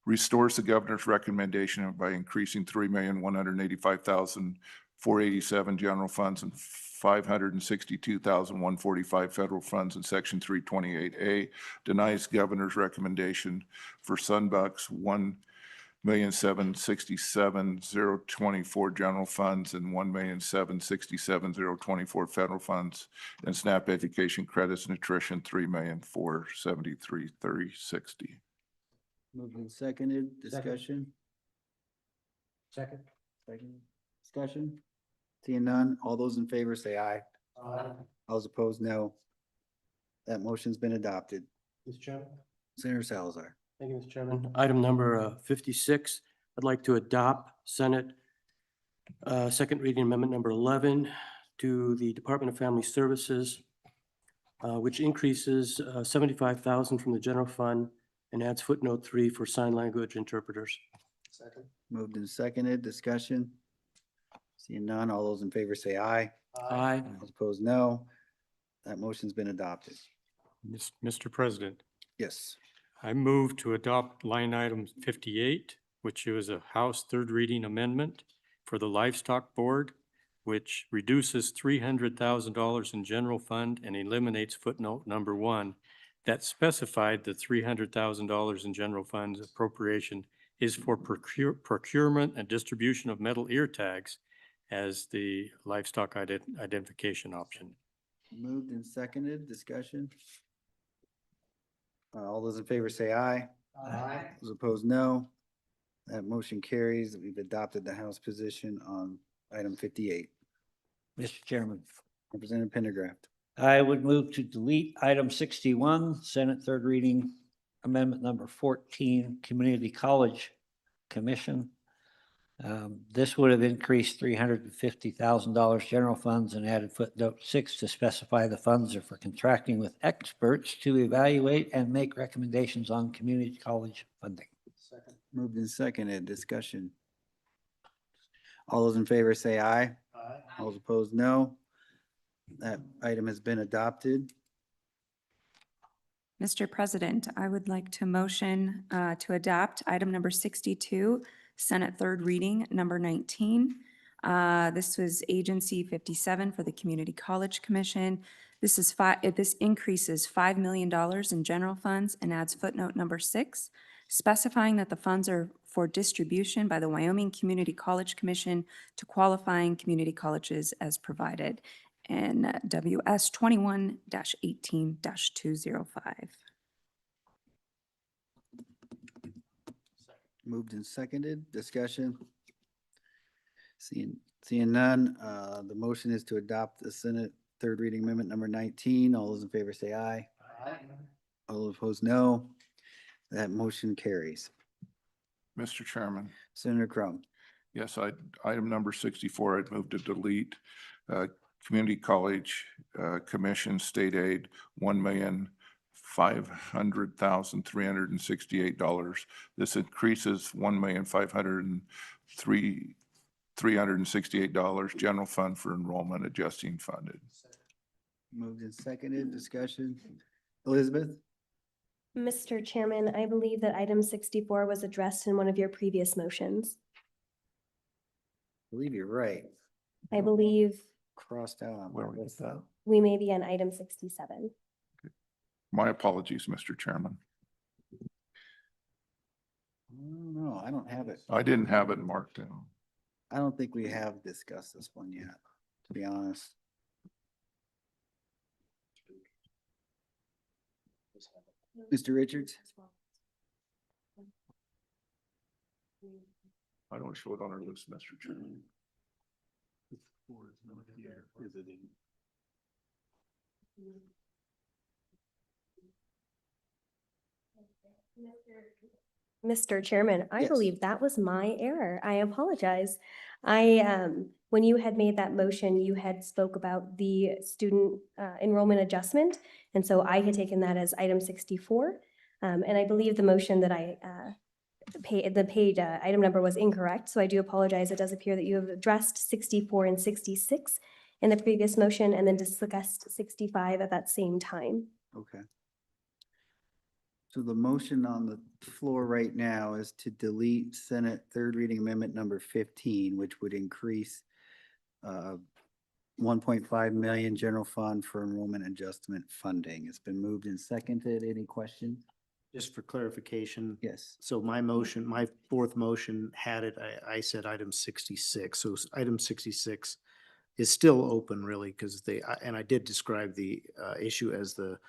Restores the governor's recommendation by increasing 3,185,487 general funds and 562,145 federal funds in section 328A. Denies governor's recommendation for Sunbucks 1,767,024 general funds and 1,767,024 federal funds, and SNAP education credits nutrition 3,473,360. Moved and seconded, discussion? Second. Second. Discussion? Seeing none, all those in favor say aye. All those opposed, no. That motion's been adopted. Mr. Chairman. Senator Salazar. Thank you, Mr. Chairman. Item number 56, I'd like to adopt Senate second reading amendment number 11 to the Department of Family Services, which increases 75,000 from the general fund and adds footnote 3 for sign language interpreters. Second. Moved and seconded, discussion? Seeing none, all those in favor say aye. Aye. All those opposed, no. That motion's been adopted. Mr. President, Yes. I move to adopt line item 58, which is a House third reading amendment for the Livestock Board, which reduces $300,000 in general fund and eliminates footnote number 1 that specified the $300,000 in general funds appropriation is for procurement and distribution of metal ear tags as the livestock identification option. Moved and seconded, discussion? All those in favor say aye. Aye. Those opposed, no. That motion carries. We've adopted the House position on item 58. Mr. Chairman, Representative Pendergraft. I would move to delete item 61, Senate third reading amendment number 14, Community College Commission. This would have increased $350,000 general funds and added footnote 6 to specify the funds are for contracting with experts to evaluate and make recommendations on community college funding. Second. Moved and seconded, discussion? All those in favor say aye. Aye. All those opposed, no. That item has been adopted. Mr. President, I would like to motion to adopt item number 62, Senate third reading, number 19. This was Agency 57 for the Community College Commission. This increases $5 million in general funds and adds footnote number 6, specifying that the funds are for distribution by the Wyoming Community College Commission to qualifying community colleges as provided in WS 21-18-205. Moved and seconded, discussion? Seeing none, the motion is to adopt the Senate third reading amendment number 19. All those in favor say aye. All those opposed, no. That motion carries. Mr. Chairman. Senator Crum. Yes, item number 64, I'd move to delete Community College Commission State Aid, $1,500,368. This increases $1,500,368 general fund for enrollment adjusting funded. Moved and seconded, discussion? Elizabeth? Mr. Chairman, I believe that item 64 was addressed in one of your previous motions. I believe you're right. I believe Crossed out on Where my we get list. that? we may be on item 67. My apologies, Mr. Chairman. No, I don't have it. I didn't have it marked down. I don't think we have discussed this one yet, to be honest. Mr. Richards? I don't show it on our list, Mr. Chairman. Mr. Chairman, I Yes. believe that was my error. I apologize. I When you had made that motion, you had spoke about the student enrollment adjustment. And so I had taken that as item 64. And I believe the motion that item number was incorrect. So I do apologize. It does appear that you have addressed 64 and 66 in the previous motion and then discussed 65 at that same time. Okay. So the motion on the floor right now is to delete Senate third reading amendment number 15, which would increase 1.5 million general fund for enrollment adjustment funding. It's been moved and seconded. Any questions? Just for clarification. Yes. So my motion, my fourth motion had it, I said item 66. So item 66 is still open really because and I did describe the issue as the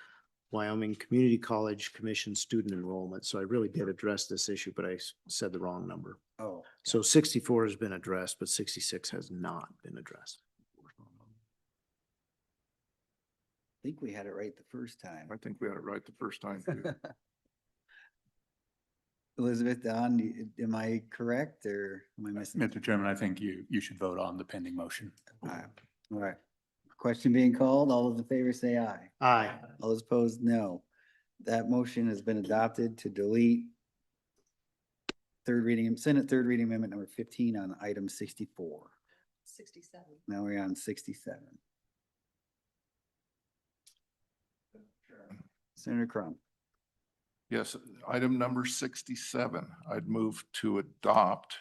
Wyoming Community College Commission student enrollment. So I really did address this issue, but I said the wrong number. Oh. So 64 has been addressed, but 66 has not been addressed. I think we had it right the first time. I think we had it right the first time too. Elizabeth, Don, am I correct or am I missing? Mr. Chairman, I think you should vote on the pending motion. All right. Question being called. All those in favor say aye. Aye. All those opposed, no. That motion has been adopted to delete Senate third reading amendment number 15 on item 64. 67. Now we're on 67. Senator Crum. Yes, item number 67, I'd move to adopt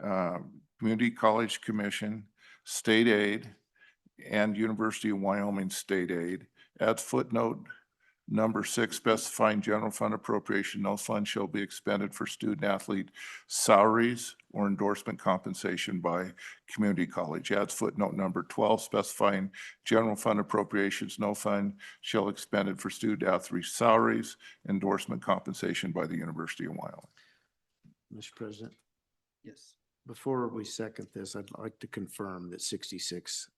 Community College Commission, state aid, and University of Wyoming state aid. Add footnote number 6, specifying general fund appropriation, no fund shall be expended for student athlete salaries or endorsement compensation by community college. Adds footnote number 12, specifying general fund appropriations, no fund shall expended for student athlete salaries, endorsement compensation by the University of Wyoming. Mr. President, Yes. before we second this, I'd like to confirm that 66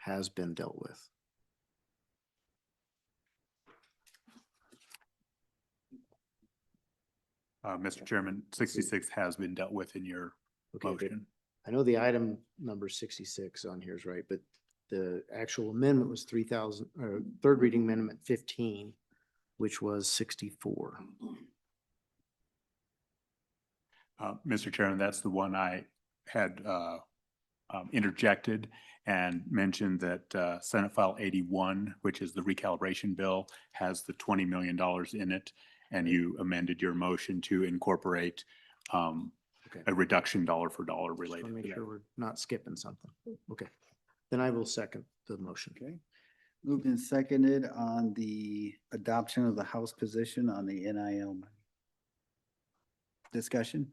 has been dealt with. Mr. Chairman, 66 has been dealt with in your Okay, but motion. I know the item number 66 on here is right, but the actual amendment was 3,000, or third reading amendment 15, which was 64. Mr. Chairman, that's the one I had interjected and mentioned that Senate File 81, which is the recalibration bill, has the $20 million in it. And you amended your motion to incorporate Okay. a reduction dollar for dollar Just related wanna to make that. sure we're not skipping something. Okay. Then I will second the motion. Okay. Moved and seconded on the adoption of the House position on the NIL money. Discussion?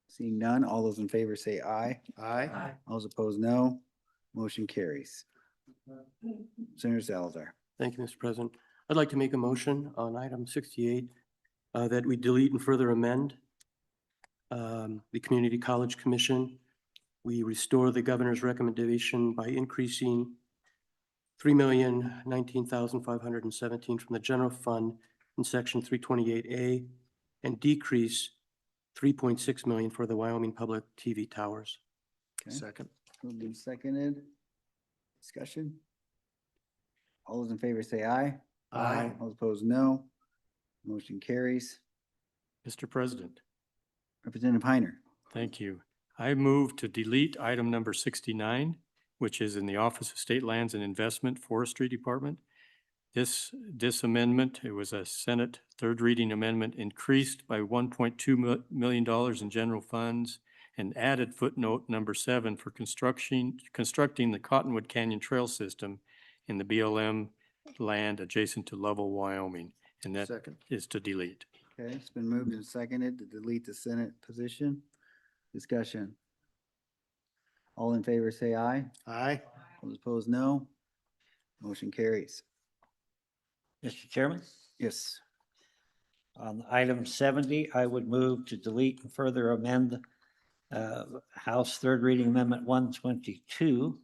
Seeing none, all those in favor say aye. Aye. All those opposed, no. Motion carries. Senator Salazar. Thank you, Mr. President. I'd like to make a motion on item 68 that we delete and further amend the Community College Commission. We restore the governor's recommendation by increasing $3,019,517 from the general fund in section 328A and decrease $3.6 million for the Wyoming Public TV towers. Okay. Second. Moved and seconded. Discussion? All those in favor say aye. Aye. All opposed, no. Motion carries. Mr. President, Representative Heiner. thank you. I move to delete item number 69, which is in the Office of State Lands and Investment Forestry Department. This amendment, it was a Senate third reading amendment, increased by $1.2 million in general funds and added footnote number 7 for constructing the Cottonwood Canyon Trail System in the BLM land adjacent to Lovell, Wyoming. And that Second. is to delete. Okay, it's been moved and seconded to delete the Senate position. Discussion. All in favor say aye. Aye. All opposed, no. Motion carries. Mr. Chairman, Yes. on item 70, I would move to delete and further amend House Third Reading Amendment 122.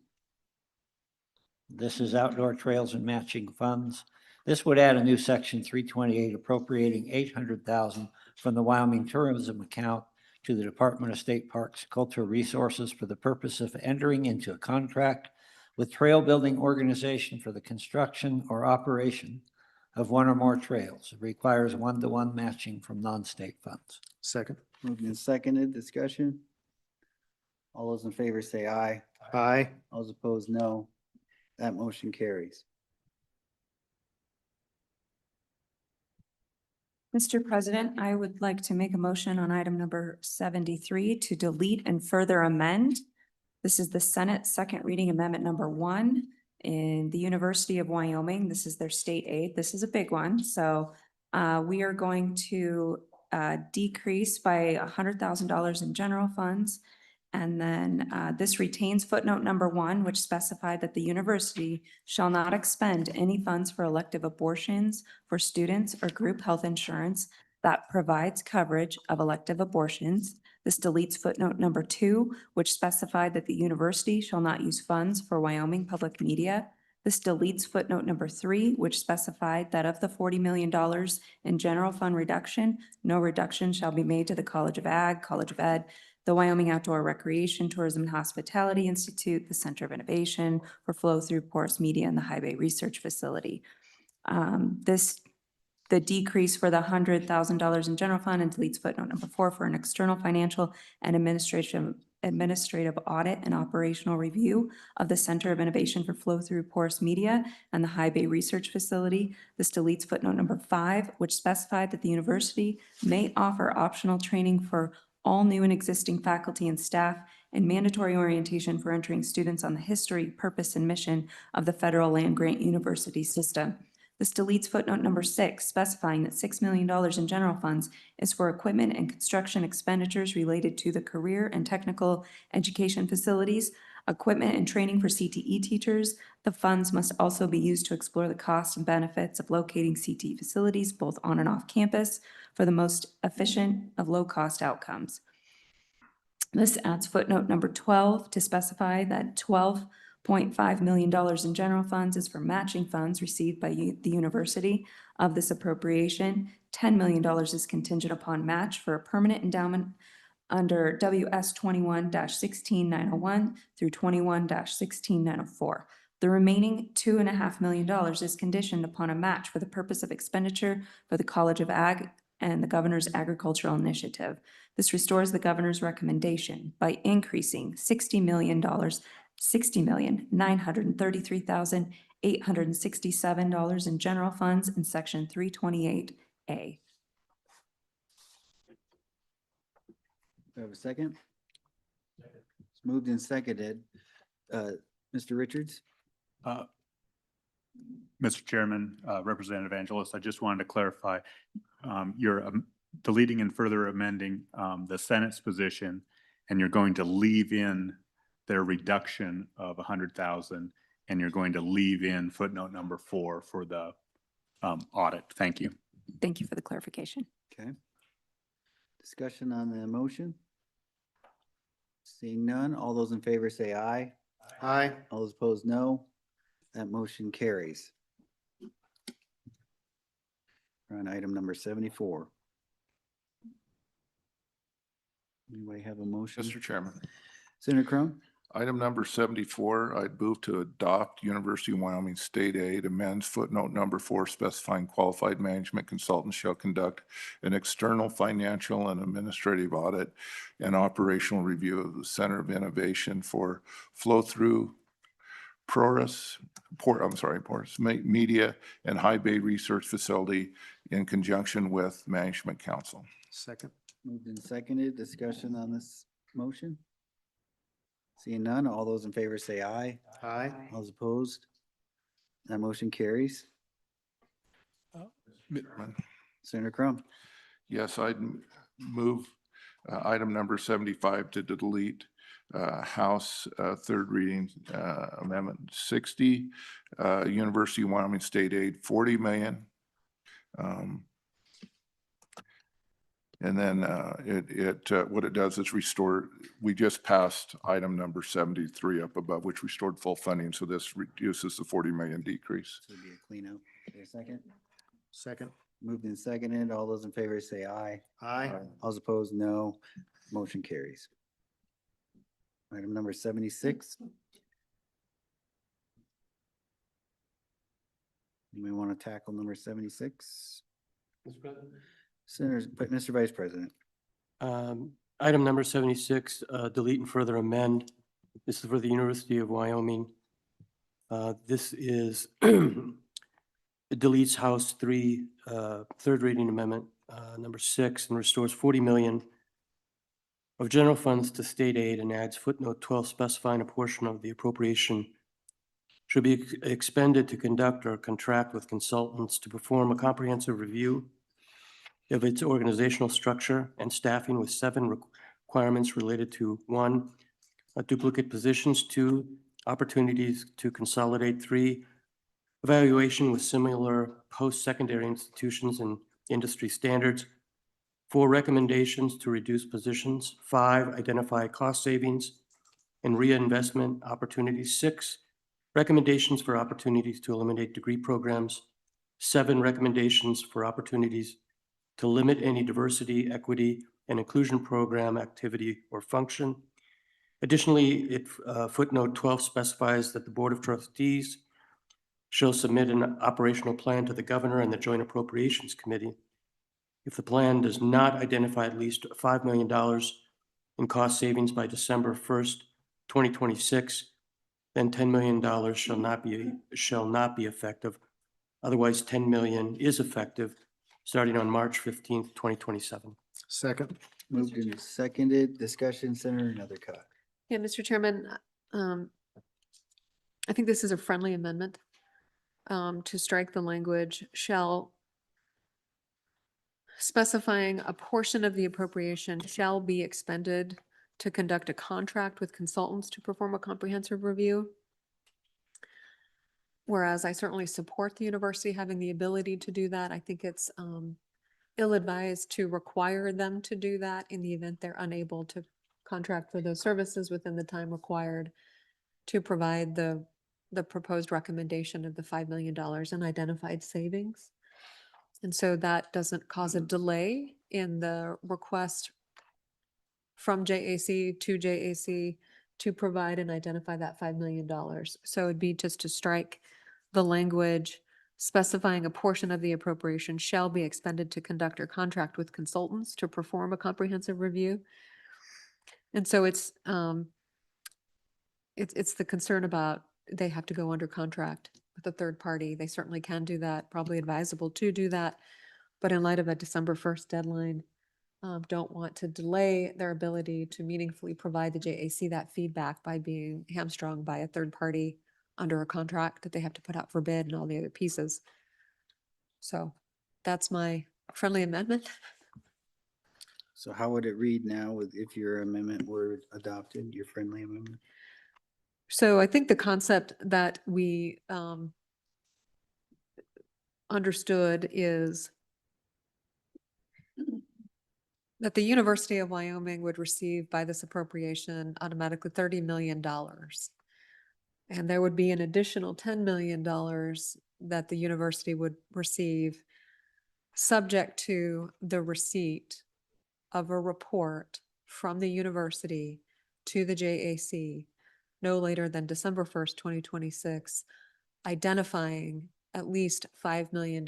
This is outdoor trails and matching funds. This would add a new section 328 appropriating $800,000 from the Wyoming tourism account to the Department of State Parks and Cultural Resources for the purpose of entering into a contract with trail building organization for the construction or operation of one or more trails. It requires one-to-one matching from non-state funds. Second. Moved and seconded, discussion. All those in favor say aye. Aye. All those opposed, no. That motion carries. Mr. President, I would like to make a motion on item number 73 to delete and further amend. This is the Senate second reading amendment number 1 in the University of Wyoming. This is their state aid. This is a big one. So we are going to decrease by $100,000 in general funds. And then this retains footnote number 1, which specified that the university shall not expend any funds for elective abortions for students or group health insurance that provides coverage of elective abortions. This deletes footnote number 2, which specified that the university shall not use funds for Wyoming public media. This deletes footnote number 3, which specified that of the $40 million in general fund reduction, no reduction shall be made to the College of Ag, College of Ed, the Wyoming Outdoor Recreation, Tourism and Hospitality Institute, the Center of Innovation for Flow-Through Porous Media, and the High Bay Research Facility. The decrease for the $100,000 in general fund and deletes footnote number 4 for an external financial and administrative audit and operational review of the Center of Innovation for Flow-Through Porous Media and the High Bay Research Facility. This deletes footnote number 5, which specified that the university may offer optional training for all new and existing faculty and staff, and mandatory orientation for entering students on the history, purpose, and mission of the federal land-grant university system. This deletes footnote number 6, specifying that $6 million in general funds is for equipment and construction expenditures related to the career and technical education facilities, equipment and training for CTE teachers. The funds must also be used to explore the costs and benefits of locating CTE facilities both on and off campus for the most efficient of low-cost outcomes. This adds footnote number 12 to specify that $12.5 million in general funds is for matching funds received by the university. Of this appropriation, $10 million is contingent upon match for a permanent endowment under WS 21-16901 through 21-16904. The remaining $2.5 million is conditioned upon a match for the purpose of expenditure for the College of Ag and the Governor's Agricultural Initiative. This restores the governor's recommendation by increasing $60,933,867 in general funds in section 328A. Do I have a second? It's moved and seconded. Mr. Richards? Mr. Chairman, Representative Angelos, I just wanted to clarify, you're deleting and further amending the Senate's position, and you're going to leave in their reduction of 100,000, and you're going to leave in footnote number 4 for the audit. Thank you. Thank you for the clarification. Okay. Discussion on the motion? Seeing none, all those in favor say aye. Aye. All those opposed, no. That motion carries. We're on item number 74. Anybody have a motion? Mr. Chairman, Senator Crum? item number 74, I'd move to adopt University of Wyoming State Aid amends footnote number 4 specifying qualified management consultants shall conduct an external financial and administrative audit and operational review of the Center of Innovation for Flow-Through Porous Media and High Bay Research Facility in conjunction with Management Council. Second. Moved and seconded. Discussion on this motion? Seeing none, all those in favor say aye. Aye. All those opposed? That motion carries. Senator Crum? Yes, I'd move item number 75 to delete House third reading Amendment 60, University of Wyoming State Aid, 40 million. And then what it does is restore, we just passed item number 73 up above, which restored full funding. So this reduces the 40 million decrease. This would be a cleanup. Is there a second? Second. Moved and seconded. All those in favor say aye. Aye. All those opposed, no. Motion carries. Item number 76. You may want to tackle number 76. Mr. President? Mr. Vice President. Item number 76, delete and further amend. This is for the University of Wyoming. This is, it deletes House 3, third reading amendment, number 6, and restores 40 million of general funds to state aid and adds footnote 12 specifying a portion of the appropriation should be expended to conduct or contract with consultants to perform a comprehensive review of its organizational structure and staffing with 7 requirements related to 1, duplicate positions, 2, opportunities to consolidate, 3, evaluation with similar post-secondary institutions and industry standards, 4, recommendations to reduce positions, 5, identify cost savings and reinvestment opportunities, 6, recommendations for opportunities to eliminate degree programs, 7, recommendations for opportunities to limit any diversity, equity, and inclusion program, activity, or function. Additionally, footnote 12 specifies that the Board of Trustees shall submit an operational plan to the Governor and the Joint Appropriations Committee. If the plan does not identify at least $5 million in cost savings by December 1st, 2026, then $10 million shall not be effective. Otherwise, $10 million is effective starting on March 15th, 2027. Second. Moved and seconded. Discussion, Senator Nethercott. Yeah, Mr. Chairman, I think this is a friendly amendment to strike the language shall, specifying a portion of the appropriation shall be expended to conduct a contract with consultants to perform a comprehensive review. Whereas I certainly support the university having the ability to do that, I think it's ill-advised to require them to do that in the event they're unable to contract for those services within the time required to provide the proposed recommendation of the $5 million in identified savings. And so that doesn't cause a delay in the request from JAC to JAC to provide and identify that $5 million. So it'd be just to strike the language specifying a portion of the appropriation shall be expended to conduct or contract with consultants to perform a comprehensive review. And so it's the concern about they have to go under contract with a third party. They certainly can do that, probably advisable to do that. But in light of a December 1st deadline, don't want to delay their ability to meaningfully provide the JAC that feedback by being hamstrung by a third party under a contract that they have to put out for bid and all the other pieces. So that's my friendly amendment. So how would it read now if your amendment were adopted, your friendly amendment? So I think the concept that we understood is that the University of Wyoming would receive by this appropriation automatically $30 million. And there would be an additional $10 million that the university would receive subject to the receipt of a report from the university to the JAC no later than December 1st, 2026, identifying at least $5 million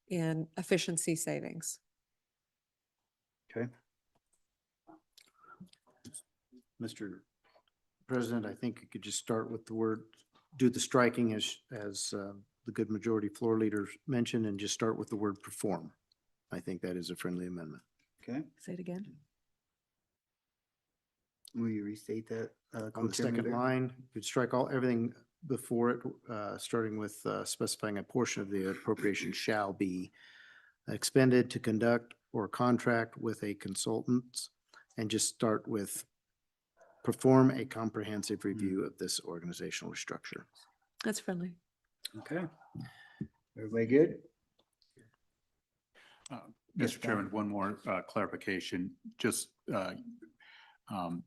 in efficiency savings. Okay. Mr. President, I think you could just start with the word, do the striking as the good majority floor leaders mentioned, and just start with the word perform. I think that is a friendly amendment. Okay. Say it again. Will you restate that? On the second line, you'd strike everything before it, starting with specifying a portion of the appropriation shall be expended to conduct or contract with a consultant, and just start with perform a comprehensive review of this organizational structure. That's friendly. Okay. Everybody good? Yes, Mr. Chairman, one more clarification. Just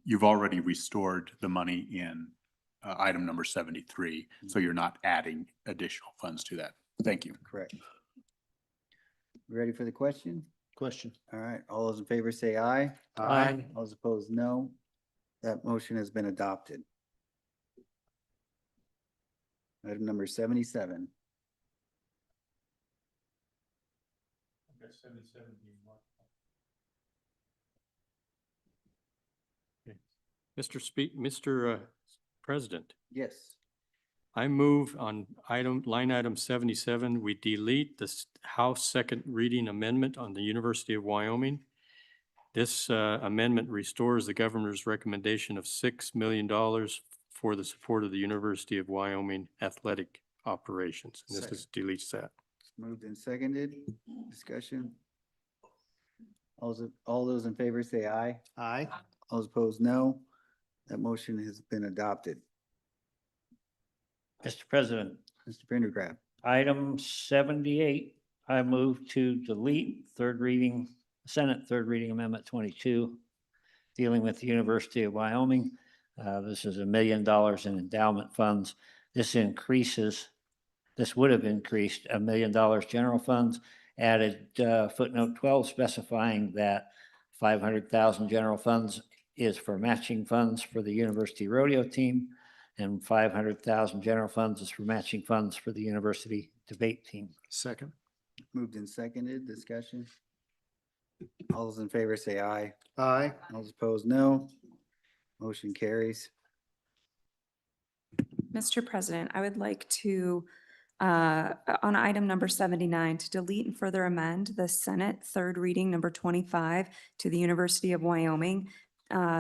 you've already restored the money in item number 73, so you're not adding additional funds to that. Thank you. Correct. Ready for the question? Question. All right, all those in favor say aye. Aye. All those opposed, no. That motion has been adopted. Item number 77. Mr. President, Yes. I move on line item 77, we delete the House second reading amendment on the University of Wyoming. This amendment restores the governor's recommendation of $6 million for the support of the University of Wyoming athletic operations. And this deletes that. Moved and seconded. Discussion. All those in favor say aye. Aye. All those opposed, no. That motion has been adopted. Mr. President, Mr. Pendergraft. item 78, I move to delete Senate third reading amendment 22, dealing with the University of Wyoming. This is $1 million in endowment funds. This would have increased $1 million general funds, added footnote 12 specifying that 500,000 general funds is for matching funds for the university rodeo team, and 500,000 general funds is for matching funds for the university debate team. Second. Moved and seconded. Discussion. All those in favor say aye. Aye. All those opposed, no. Motion carries. Mr. President, I would like to, on item number 79, to delete and further amend the Senate third reading number 25 to the University of Wyoming.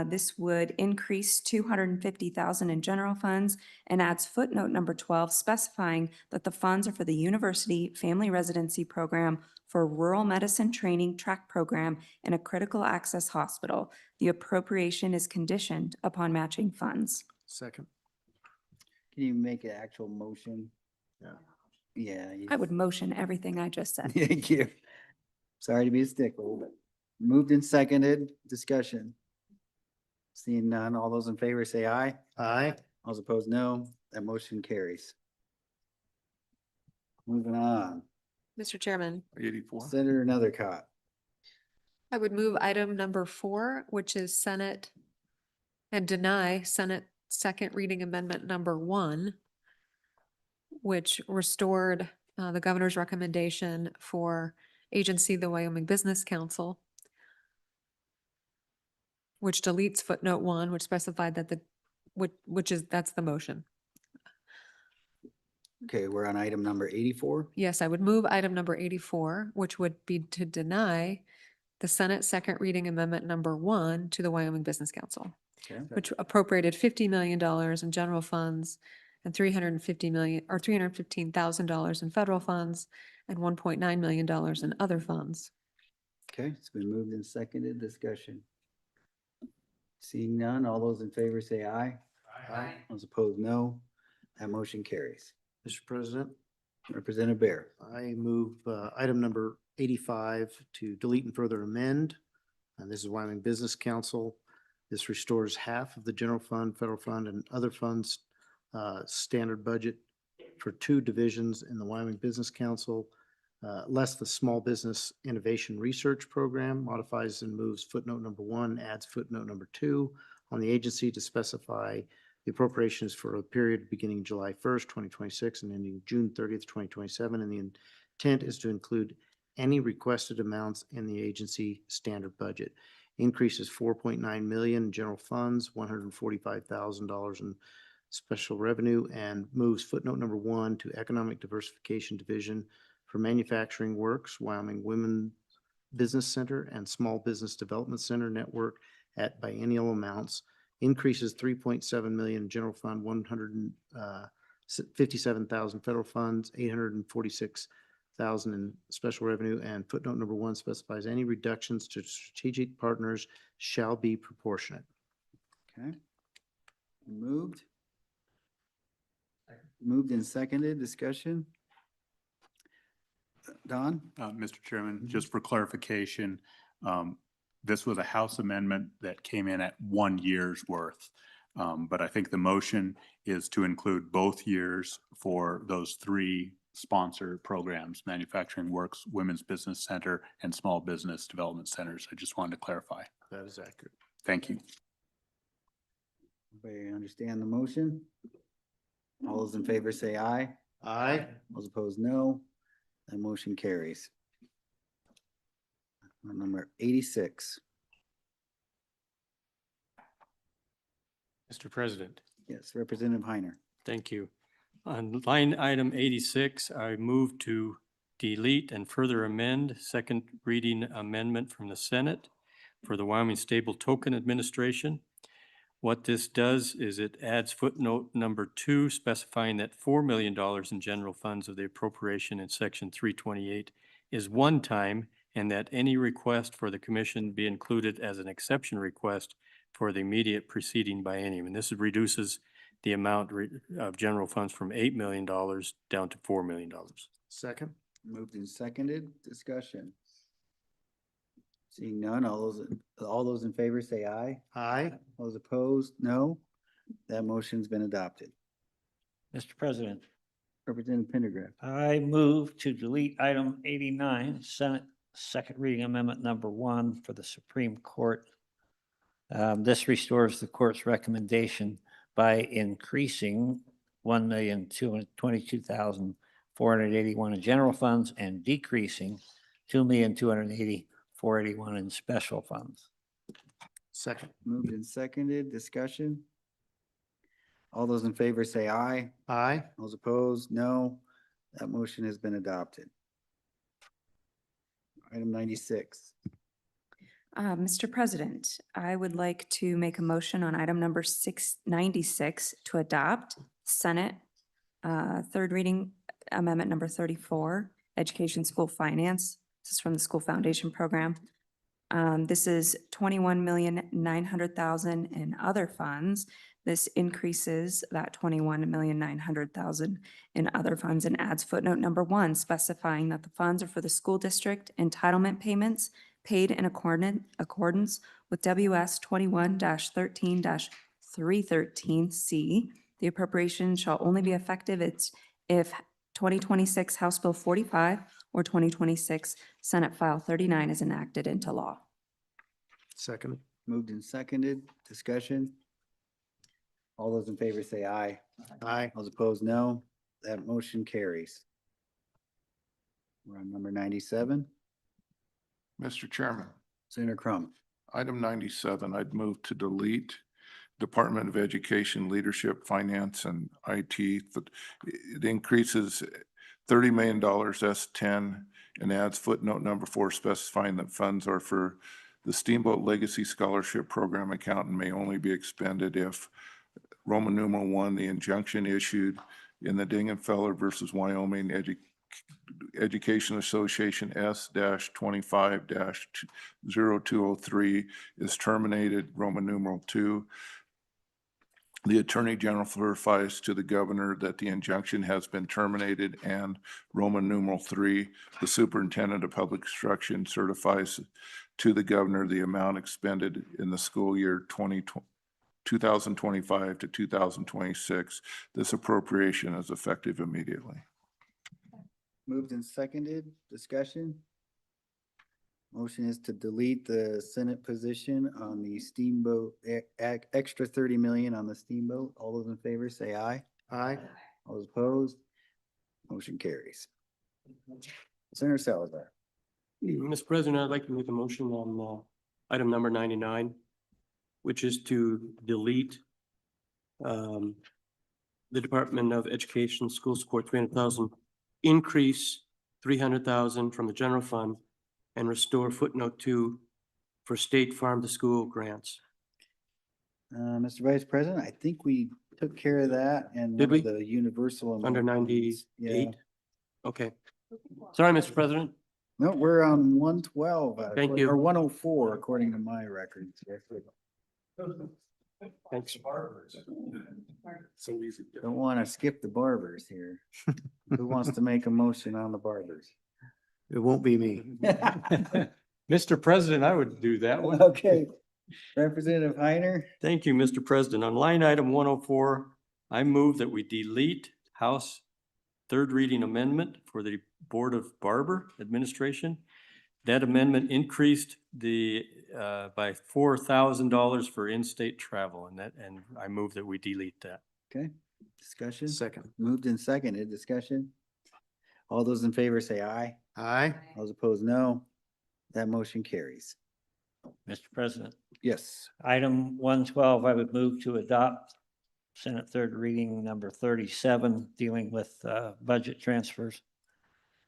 This would increase $250,000 in general funds and adds footnote number 12 specifying that the funds are for the University Family Residency Program for Rural Medicine Training Track Program in a critical access hospital. The appropriation is conditioned upon matching funds. Second. Can you make an actual motion? Yeah. Yeah. I would motion everything I just said. Thank you. Sorry to be a stickler, but moved and seconded. Discussion. Seeing none, all those in favor say aye. Aye. All those opposed, no. That motion carries. Moving on. Mr. Chairman, 84. Senator Nethercott. I would move item number 4, which is Senate, and deny Senate second reading amendment number 1, which restored the governor's recommendation for agency, the Wyoming Business Council, which deletes footnote 1, which specified that that's the motion. Okay, we're on item number 84. Yes, I would move item number 84, which would be to deny the Senate second reading amendment number 1 to the Wyoming Business Council, Okay. which appropriated $50 million in general funds and $315,000 in federal funds and $1.9 million in other funds. Okay, it's been moved and seconded. Discussion. Seeing none, all those in favor say aye. Aye. All those opposed, no. That motion carries. Mr. President, Representative Bear. I move item number 85 to delete and further amend. And this is Wyoming Business Council. This restores half of the general fund, federal fund, and other funds standard budget for 2 divisions in the Wyoming Business Council, less the Small Business Innovation Research Program, modifies and moves footnote number 1, adds footnote number 2 on the agency to specify the appropriations for a period beginning July 1st, 2026 and ending June 30th, 2027. And the intent is to include any requested amounts in the agency standard budget. Increases 4.9 million in general funds, $145,000 in special revenue, and moves footnote number 1 to Economic Diversification Division for Manufacturing Works, Wyoming Women Business Center and Small Business Development Center Network at biennial amounts. Increases 3.7 million in general fund, 157,000 federal funds, 846,000 in special revenue, and footnote number 1 specifies any reductions to strategic partners shall be proportionate. Okay. Moved. Moved and seconded. Discussion. Don? Mr. Chairman, just for clarification, this was a House amendment that came in at 1 year's worth. But I think the motion is to include both years for those 3 sponsor programs, Manufacturing Works, Women's Business Center, and Small Business Development Centers. I just wanted to clarify. That is accurate. Thank you. Everybody understand the motion? All those in favor say aye. Aye. Those opposed, no. That motion carries. Number 86. Mr. President, Yes, Representative Heiner. thank you. On line item 86, I move to delete and further amend second reading amendment from the Senate for the Wyoming Stable Token Administration. What this does is it adds footnote number 2 specifying that $4 million in general funds of the appropriation in section 328 is one time, and that any request for the commission be included as an exception request for the immediate preceding biennium. And this reduces the amount of general funds from $8 million down to $4 million. Second. Moved and seconded. Discussion. Seeing none, all those in favor say aye. Aye. Those opposed, no. That motion's been adopted. Mr. President, Representative Pendergraft. I move to delete item 89, Senate second reading amendment number 1 for the Supreme Court. This restores the court's recommendation by increasing $1,222,481 in general funds and decreasing $2,280,481 in special funds. Second. Moved and seconded. Discussion. All those in favor say aye. Aye. Those opposed, no. That motion has been adopted. Item 96. Mr. President, I would like to make a motion on item number 696 to adopt Senate third reading amendment number 34, Education School Finance. This is from the School Foundation Program. This is $21,900,000 in other funds. This increases that $21,900,000 in other funds and adds footnote number 1 specifying that the funds are for the school district entitlement payments paid in accordance with WS 21-13-313C. The appropriation shall only be effective if 2026 House Bill 45 or 2026 Senate File 39 is enacted into law. Second. Moved and seconded. Discussion. All those in favor say aye. Aye. Those opposed, no. That motion carries. We're on number 97. Mr. Chairman, Senator Crum. item 97, I'd move to delete Department of Education, Leadership, Finance, and IT. It increases $30 million S10 and adds footnote number 4 specifying that funds are for the Steamboat Legacy Scholarship Program account and may only be expended if Roman numeral 1, the injunction issued in the Dingenfeller versus Wyoming Education Association S-25-0203 is terminated. Roman numeral 2. The Attorney General certifies to the governor that the injunction has been terminated, and Roman numeral 3, the Superintendent of Public Instruction certifies to the governor the amount expended in the school year 2025 to 2026. This appropriation is effective immediately. Moved and seconded. Discussion. Motion is to delete the Senate position on the Steamboat, extra 30 million on the Steamboat. All those in favor say aye. Aye. All those opposed, motion carries. Senator Salazar. Mr. President, I'd like to make a motion on item number 99, which is to delete the Department of Education School Support 300,000, increase 300,000 from the general fund, and restore footnote 2 for state farm to school grants. Mr. Vice President, I think we took care of that and Did we? the universal. Under amendments. 98? Yeah. Okay. Sorry, Mr. President. No, we're on 112. Thank you. Or 104, according to my records. Thanks. So easy. Don't want to skip the barbers here. Who wants to make a motion on the barbers? It won't be me. Mr. President, I would do that one. Okay. Representative Heiner. Thank you, Mr. President. On line item 104, I move that we delete House third reading amendment for the Board of Barber Administration. That amendment increased the, by $4,000 for in-state travel, and I move that we delete that. Okay, discussion? Second. Moved and seconded, discussion? All those in favor say aye. Aye. All those opposed, no. That motion carries. Mr. President, Yes. item 112, I would move to adopt Senate third reading number 37, dealing with budget transfers.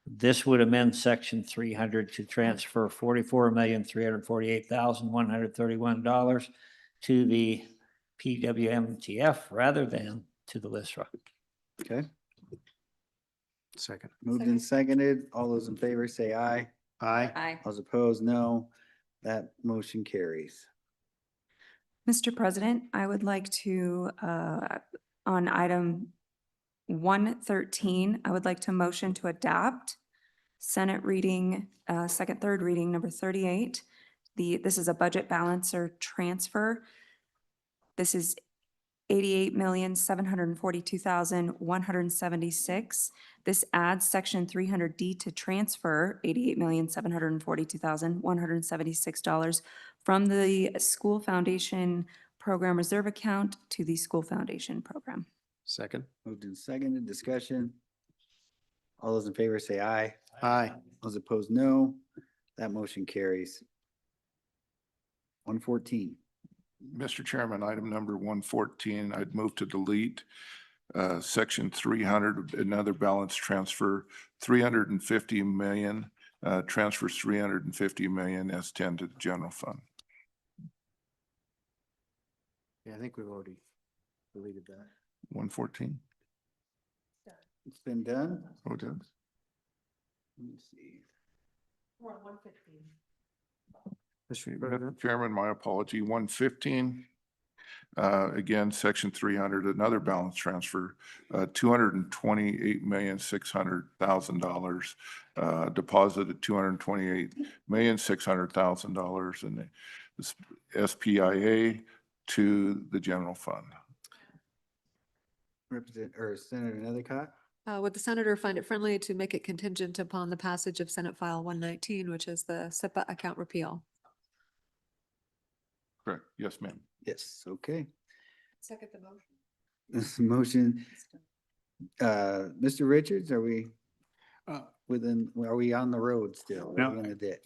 This would amend section 300 to transfer $44,348,131 to the PWMTF rather than to the LISRA. Okay, Second. moved and seconded. All those in favor say aye. Aye. Aye. All those opposed, no. That motion carries. Mr. President, I would like to, on item 113, I would like to motion to adopt Senate reading, third reading, number 38. This is a budget balancer transfer. This is $88,742,176. This adds section 300D to transfer $88,742,176 from the School Foundation Program Reserve Account to the School Foundation Program. Second. Moved and seconded, discussion. All those in favor say aye. Aye. Those opposed, no. That motion carries. 114. Mr. Chairman, item number 114, I'd move to delete section 300, another balance transfer, 350 million, transfers 350 million S10 to the general fund. Yeah, I think we've already deleted that. 114? It's been done. Oh, it is? Let me see. We're on 115. Mr. President. Chairman, my apology, 115. Again, section 300, another balance transfer, $228,600,000, deposited $228,600,000 in the SPIA to the general fund. Senator Nethercott? Would the senator find it friendly to make it contingent upon the passage of Senate File 119, which is the SIPA account repeal? Correct. Yes, ma'am. Yes, okay. Second the motion. This motion, Mr. Richards, are we are we on the road still? Are we in the ditch?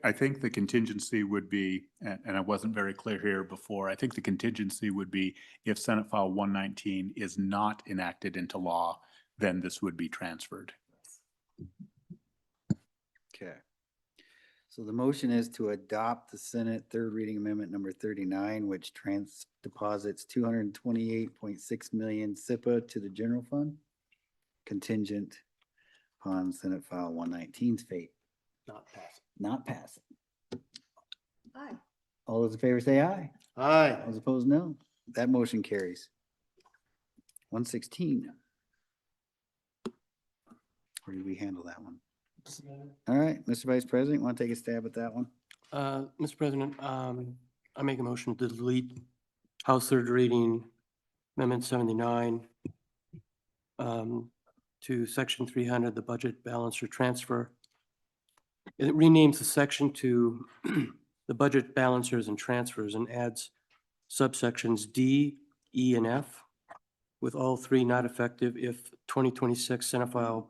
I think the contingency would be, and I wasn't very clear here before, I think the contingency would be if Senate File 119 is not enacted into law, then this would be transferred. Okay. So the motion is to adopt the Senate third reading amendment number 39, which deposits 228.6 million SIPA to the general fund, contingent upon Senate File 119's fate. Not pass. Not passing. Aye. All those in favor say aye. Aye. All those opposed, no. That motion carries. 116. Where did we handle that one? All right, Mr. Vice President, want to take a stab at that one? Mr. President, I make a motion to delete House third reading Amendment 79 to section 300, the budget balancer transfer. It renames the section to the budget balancers and transfers and adds subsections D, E, and F, with all three not effective if 2026 Senate File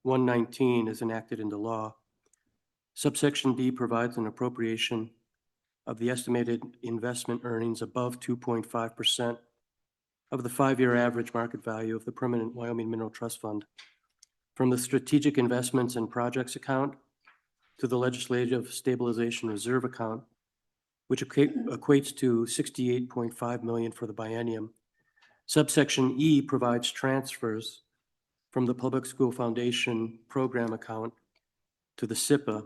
119 is enacted into law. Subsection D provides an appropriation of the estimated investment earnings above 2.5% of the 5-year average market value of the permanent Wyoming Mineral Trust Fund from the Strategic Investments and Projects account to the Legislative Stabilization Reserve account, which equates to $68.5 million for the biennium. Subsection E provides transfers from the Public School Foundation Program account to the SIPA,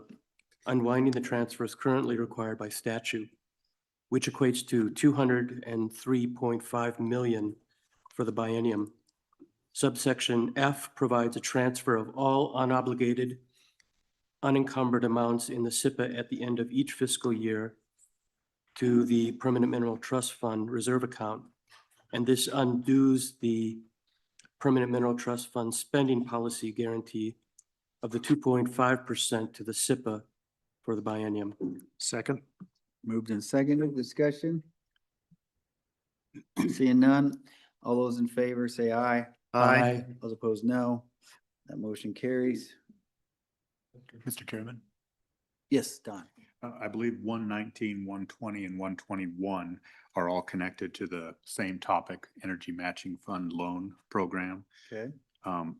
unwinding the transfers currently required by statute, which equates to $203.5 million for the biennium. Subsection F provides a transfer of all unobligated, unencumbered amounts in the SIPA at the end of each fiscal year to the Permanent Mineral Trust Fund Reserve account, And this undoes the Permanent Mineral Trust Fund spending policy guarantee of the 2.5% to the SIPA for the biennium. Second. Moved and seconded, discussion. Seeing none, all those in favor say aye. Aye. Those opposed, no. That motion carries. Mr. Chairman? Yes, Don. I believe 119, 120, and 121 are all connected to the same topic, Energy Matching Fund Loan Program. Okay.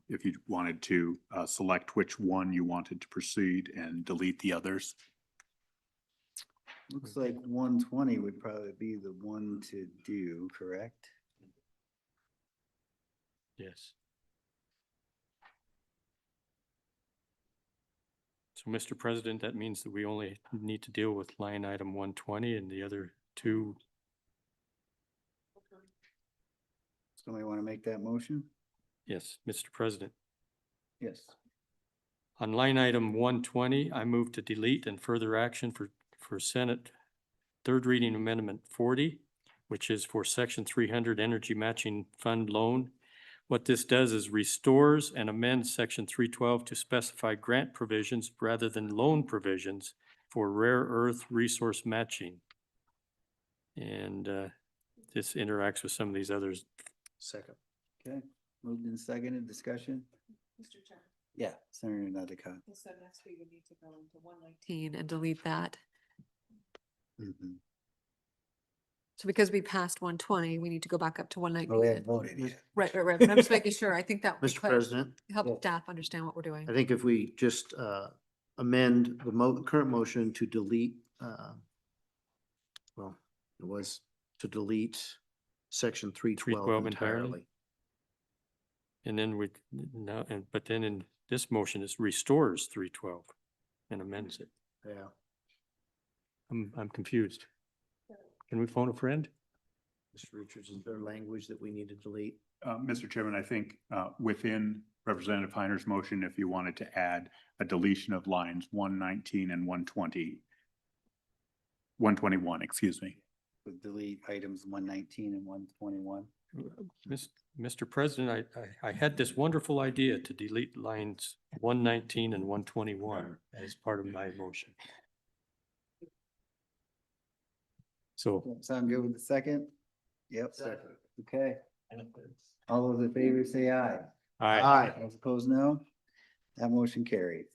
If you wanted to select which one you wanted to proceed and delete the others. Looks like 120 would probably be the one to do, correct? Yes. So, Mr. President, that means that we only need to deal with line item 120 and the other two. Somebody want to make that motion? Yes, Mr. President. Yes. On line item 120, I move to delete and further action for Senate third reading amendment 40, which is for section 300 Energy Matching Fund Loan. What this does is restores and amends section 312 to specify grant provisions rather than loan provisions for rare earth resource matching. And this interacts with some of these others. Second. Okay, moved and seconded, discussion? Mr. Chairman, Yeah, Senator Nadika. so next we would need to go into 119. And delete that. Mhm. So because we passed 120, we need to go back up to Oh, we haven't 119. voted yet. Right. But I'm just making sure. I think that would Mr. President, help staff understand what we're doing. I think if we just amend the current motion to delete, well, it was to delete section 312 312 entirely? entirely. And then but then in this motion, it restores 312 and amends it. Yeah. I'm confused. Can we phone a friend? Mr. Richards, is there language that we need to delete? Mr. Chairman, I think within Representative Heiner's motion, if you wanted to add a deletion of lines 119 and 121, excuse me. Would delete items 119 and 121. Mr. President, I had this wonderful idea to delete lines 119 and 121 as part of my motion. So, Sound good with the second? Yep. Okay. All those in favor say aye. Aye. Those opposed, no. That motion carried.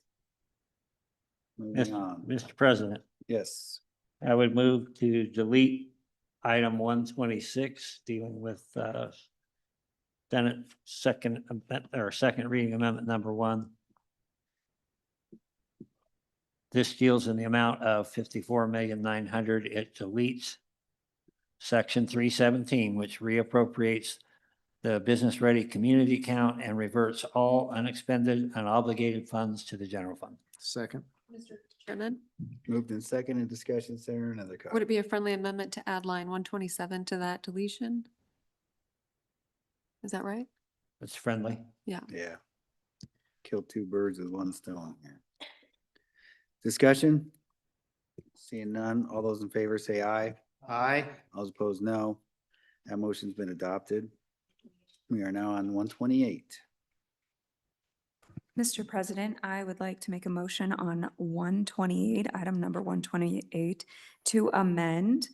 Moving Mr. on. Mr. President, Yes. I would move to delete item 126, dealing with Senate second reading amendment number 1. This deals in the amount of 54,900,000. It deletes section 317, which reappropriates the business ready community account and reverts all unexpended and obligated funds to the general fund. Second. Mr. Chairman, Moved in second in discussion, Senator Nadika. would it be a friendly amendment to add line 127 to that deletion? Is that right? It's friendly. Yeah. Kill two birds with one stone here. Discussion? Seeing none, all those in favor say aye. Aye. All those opposed, no. That motion's been adopted. We are now on 128. Mr. President, I would like to make a motion on 128, item number 128, to amend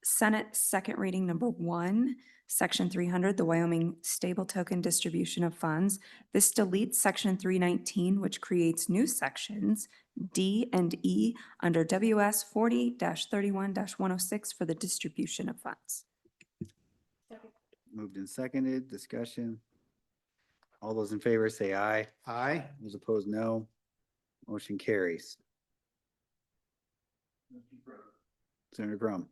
Senate second reading number 1, section 300, the Wyoming stable token distribution of funds. This deletes section 319, which creates new sections D and E under WS 40-31-106 for the distribution of funds. Moved and seconded, discussion. All those in favor say aye. Aye. Those opposed, no. Motion carries. Senator Grum.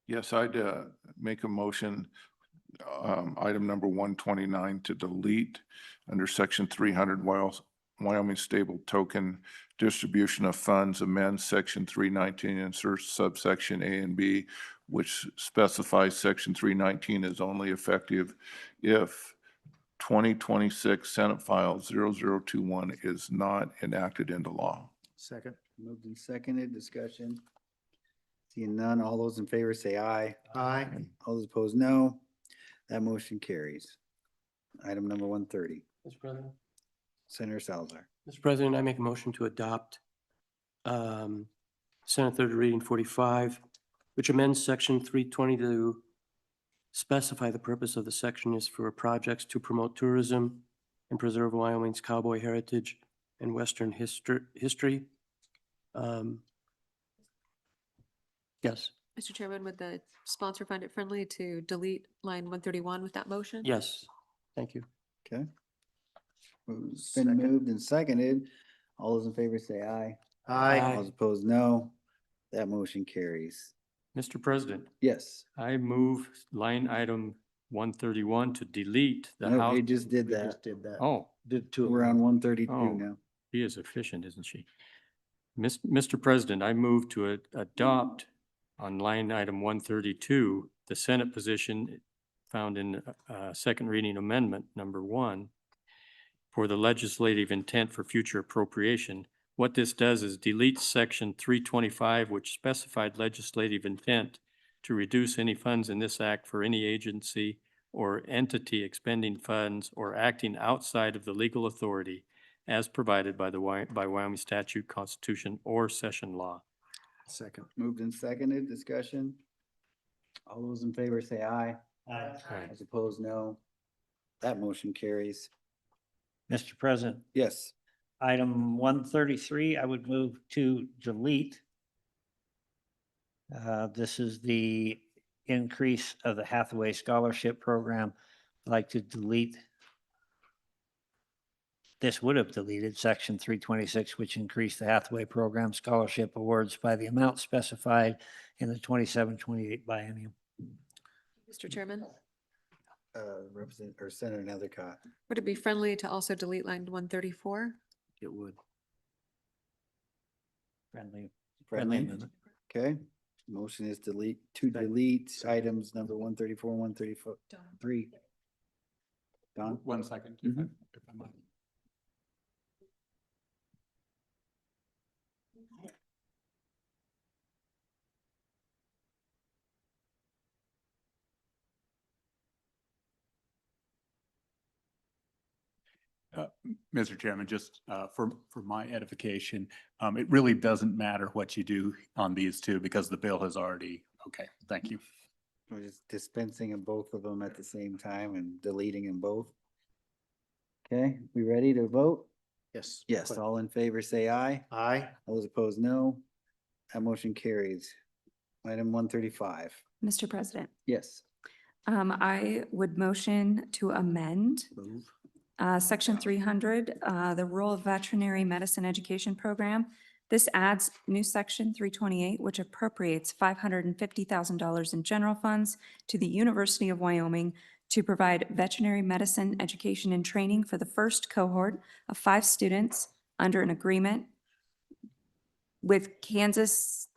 Yes, I'd make a motion, item number 129 to delete under section 300 Wyoming stable token distribution of funds, amend section 319, insert subsection A and B, which specifies section 319 is only effective if 2026 Senate File 0021 is not enacted into law. Second. Moved and seconded, discussion. Seeing none, all those in favor say aye. Aye. All those opposed, no. That motion carries. Item number 130, Mr. President. Senator Salazar. Mr. President, I make a motion to adopt Senate Third Reading 45, which amends Section 320 to specify the purpose of the section is for projects to promote tourism and preserve Wyoming's cowboy heritage and Western history. Yes, Mr. Chairman, would the sponsor find it friendly to delete line 131 with that motion? yes, thank you. Okay. It's been Second. moved and seconded. All those in favor say aye. Aye. All those opposed, no. That motion carries. Mr. President, Yes. I move line item 131 to delete the No, house. we just did We that. just did that. Oh, Did two. We're on 132 Oh. now. she is efficient, isn't she? Mr. President, I move to adopt on line item 132, the Senate position found in second reading amendment number 1 for the legislative intent for future appropriation. What this does is delete section 325, which specified legislative intent to reduce any funds in this act for any agency or entity expending funds or acting outside of the legal authority as provided by by Wyoming statute, constitution, or session law. Second. Moved and seconded, discussion. All those in favor say aye. Aye. Those opposed, no. That motion carries. Mr. President, Yes. item 133, I would move to delete. This is the increase of the Hathaway Scholarship Program. I'd like to delete. This would have deleted section 326, which increased the Hathaway Program scholarship awards by the amount specified in the 27-28 biennium. Mr. Chairman, Representative or Senator Nethercott. would it be friendly to also delete line 134? It would. Friendly Friendly? amendment. Okay. Motion is delete items number 134, 133. Don? 1 second. Mhm. if I might. Mr. Chairman, just for my edification, it really doesn't matter what you do on these two because the bill has already, okay, thank you. We're just dispensing of both of them at the same time and deleting them both. Okay, we ready to vote? Yes. Yes, all in favor say aye. Aye. All those opposed, no. That motion carries. Item 135. Mr. President, Yes. I would motion to amend Move. Section 300, the Rural Veterinary Medicine Education Program. This adds new Section 328, which appropriates $550,000 in general funds to the University of Wyoming to provide veterinary medicine education and training for the first cohort of 5 students under an agreement with Kansas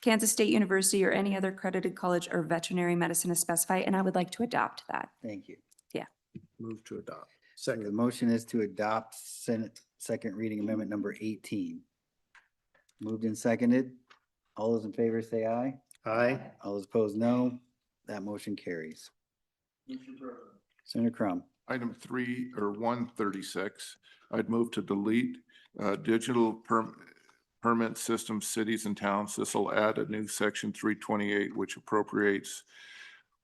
State University or any other accredited college or veterinary medicine as specified, and I would like to adopt that. Thank you. Move to adopt. So the motion is to adopt Senate second reading amendment number 18. Moved and seconded. All those in favor say aye. Aye. All those opposed, no. That motion carries. Senator Crum. Item 136, I'd move to delete digital permit system cities and towns. This will add a new section 328, which appropriates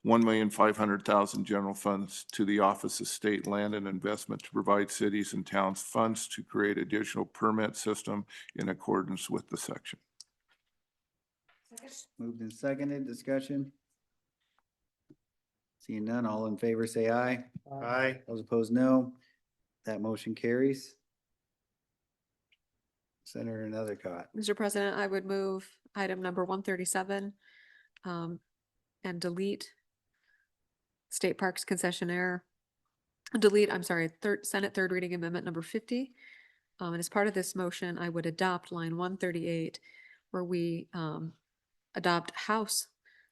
$1,500,000 general funds to the Office of State Land and Investment to provide cities and towns funds to create additional permit system in accordance with the section. Moved and seconded, discussion. Seeing none, all in favor say aye. Aye. Those opposed, no. That motion carries. Senator Nethercott. Mr. President, I would move item number 137 and delete State Parks concessionaire. Senate third reading amendment number 50. And as part of this motion, I would adopt line 138 where we adopt House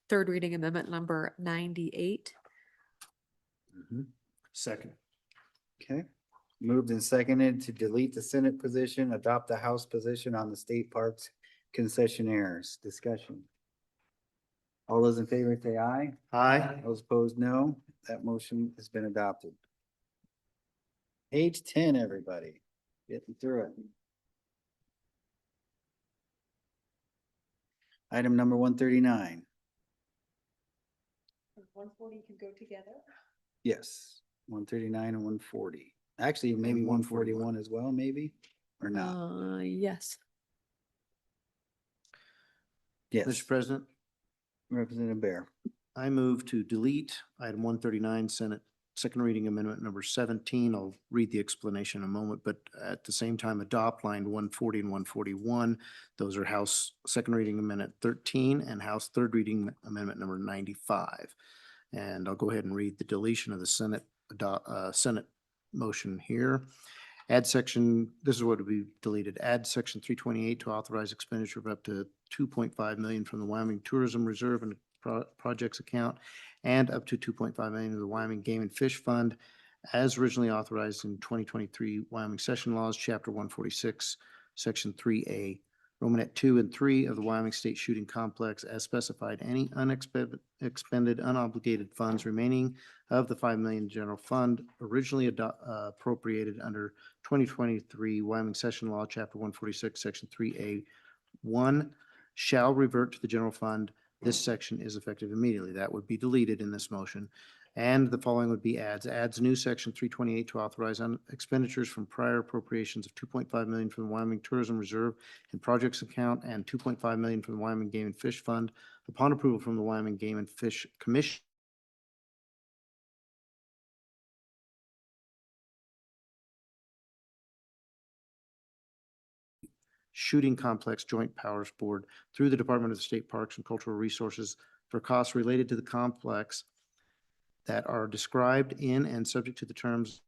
third reading amendment number 98. Second. Okay. Moved and seconded to delete the Senate position, adopt the House position on the state parks concessionaires. Discussion. All those in favor say aye. Aye. Those opposed, no. That motion has been adopted. Page 10, everybody. Getting through it. Item number 139. 140 can go together. Yes, 139 and 140. Actually, maybe 141 as well, maybe, or not? Yes. Yes, Mr. President, Representative Bear. I move to delete item 139, Senate second reading amendment number 17. I'll read the explanation in a moment, but at the same time, adopt line 140 and 141. Those are House second reading amendment 13 and House third reading amendment number 95. And I'll go ahead and read the deletion of the Senate motion here. Add section, this is what would be deleted, add section 328 to authorize expenditure of up to 2.5 million from the Wyoming Tourism Reserve and projects account and up to 2.5 million of the Wyoming Game and Fish Fund as originally authorized in 2023 Wyoming Session Laws, Chapter 146, Section 3A, Romanet 2 and 3 of the Wyoming State Shooting Complex as specified. Any expended, unobligated funds remaining of the 5 million general fund originally appropriated under 2023 Wyoming Session Law, Chapter 146, Section 3A1 shall revert to the general fund. This section is effective immediately. That would be deleted in this motion. And the following would be adds new section 328 to authorize expenditures from prior appropriations of 2.5 million from the Wyoming Tourism Reserve and projects account and 2.5 million from the Wyoming Game and Fish Fund upon approval from the Wyoming Game and Fish Commission. Shooting Complex Joint Powers Board through the Department of State Parks and Cultural Resources for costs related to the complex that are described in and subject to the terms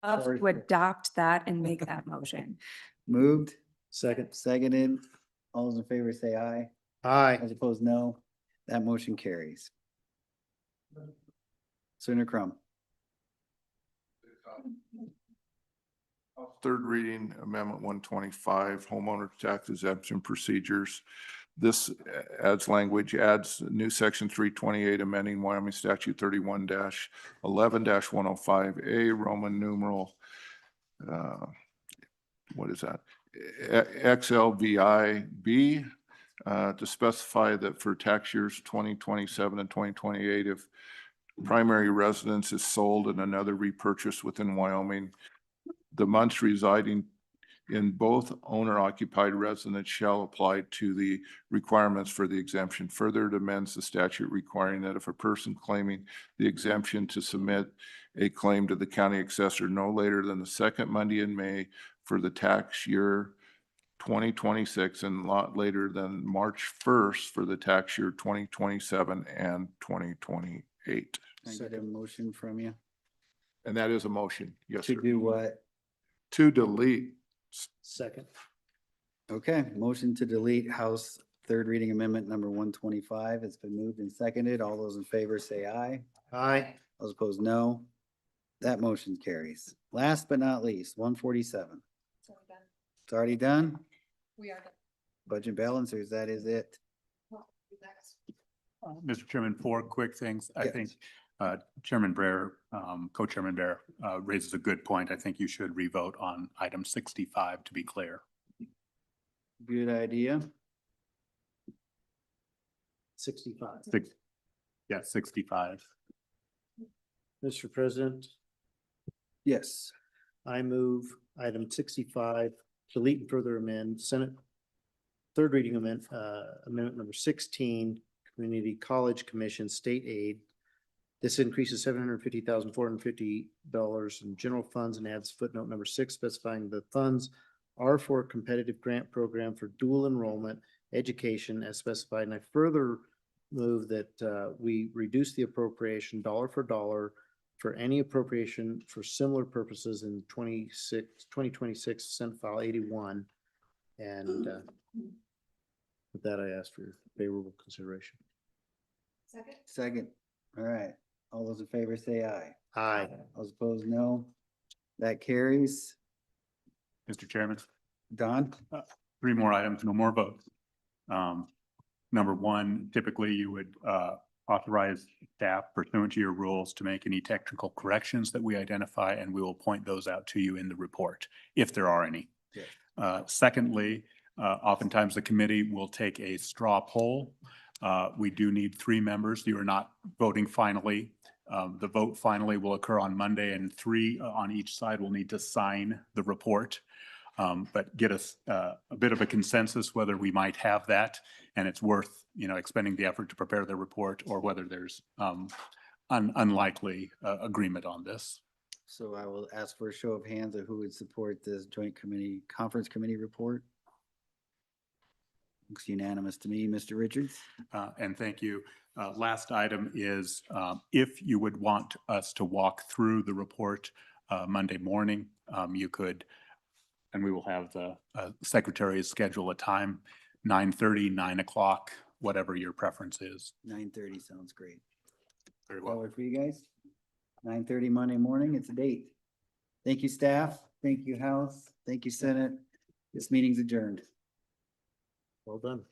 Love to adopt that and make that motion. Moved, Second. seconded. All those in favor say aye. Aye. As opposed, no. That motion carries. Senator Crum. Third reading amendment 125, homeowner tax exemption procedures. This adds language, adds new section 328, amending Wyoming statute 31-11-105A, Roman numeral, what is that? XLVIB, to specify that for tax years 2027 and 2028, if primary residence is sold and another repurchased within Wyoming, the months residing in both owner-occupied residence shall apply to the requirements for the exemption. Further, it amends the statute requiring that if a person claiming the exemption to submit a claim to the county assessor no later than the second Monday in May for the tax year 2026 and not later than March 1st for the tax year 2027 and 2028. Can I get a motion from you? And that is a motion, yes, To sir. do what? To delete. Second. Okay, motion to delete House third reading amendment number 125. It's been moved and seconded. All those in favor say aye. Aye. Those opposed, no. That motion carries. Last but not least, 147. It's already done? We are done. Budget balancers, that is it. Mr. Chairman, four quick things. I Yes. think Chairman Brer, Co-Chairman Brer raises a good point. I think you should revote on item 65 to be clear. Good idea. 65. Yeah, 65. Mr. President, Yes. I move item 65, delete and further amend Senate third reading amendment number 16, Community College Commission State Aid. This increases $750,450 in general funds and adds footnote number 6 specifying the funds are for a competitive grant program for dual enrollment education as specified. And I further move that we reduce the appropriation dollar for dollar for any appropriation for similar purposes in 2026 Senate File 81. And with that, I ask for your favorable consideration. Second? Second. All right. All those in favor say aye. Aye. Those opposed, no. That carries. Mr. Chairman, Don? 3 more items, no more votes. Number 1, typically you would authorize staff pursuant to your rules to make any technical corrections that we identify, and we will point those out to you in the report, if there are any. Yes. Secondly, oftentimes the committee will take a straw poll. We do need 3 members. You are not voting finally. The vote finally will occur on Monday, and 3 on each side will need to sign the report. But get us a bit of a consensus whether we might have that, and it's worth, expending the effort to prepare the report, or whether there's unlikely agreement on this. So I will ask for a show of hands of who would support this joint committee, conference committee report. Looks unanimous to me, Mr. Richards. And thank you. Last item is if you would want us to walk through the report Monday morning, you could, and we will have the secretary schedule a time, 9:30, 9 o'clock, whatever your preference is. 9:30 sounds great. Very That well. work for you guys? 9:30 Monday morning, it's a date. Thank you, staff. Thank you, House. Thank you, Senate. This meeting's adjourned. Well done.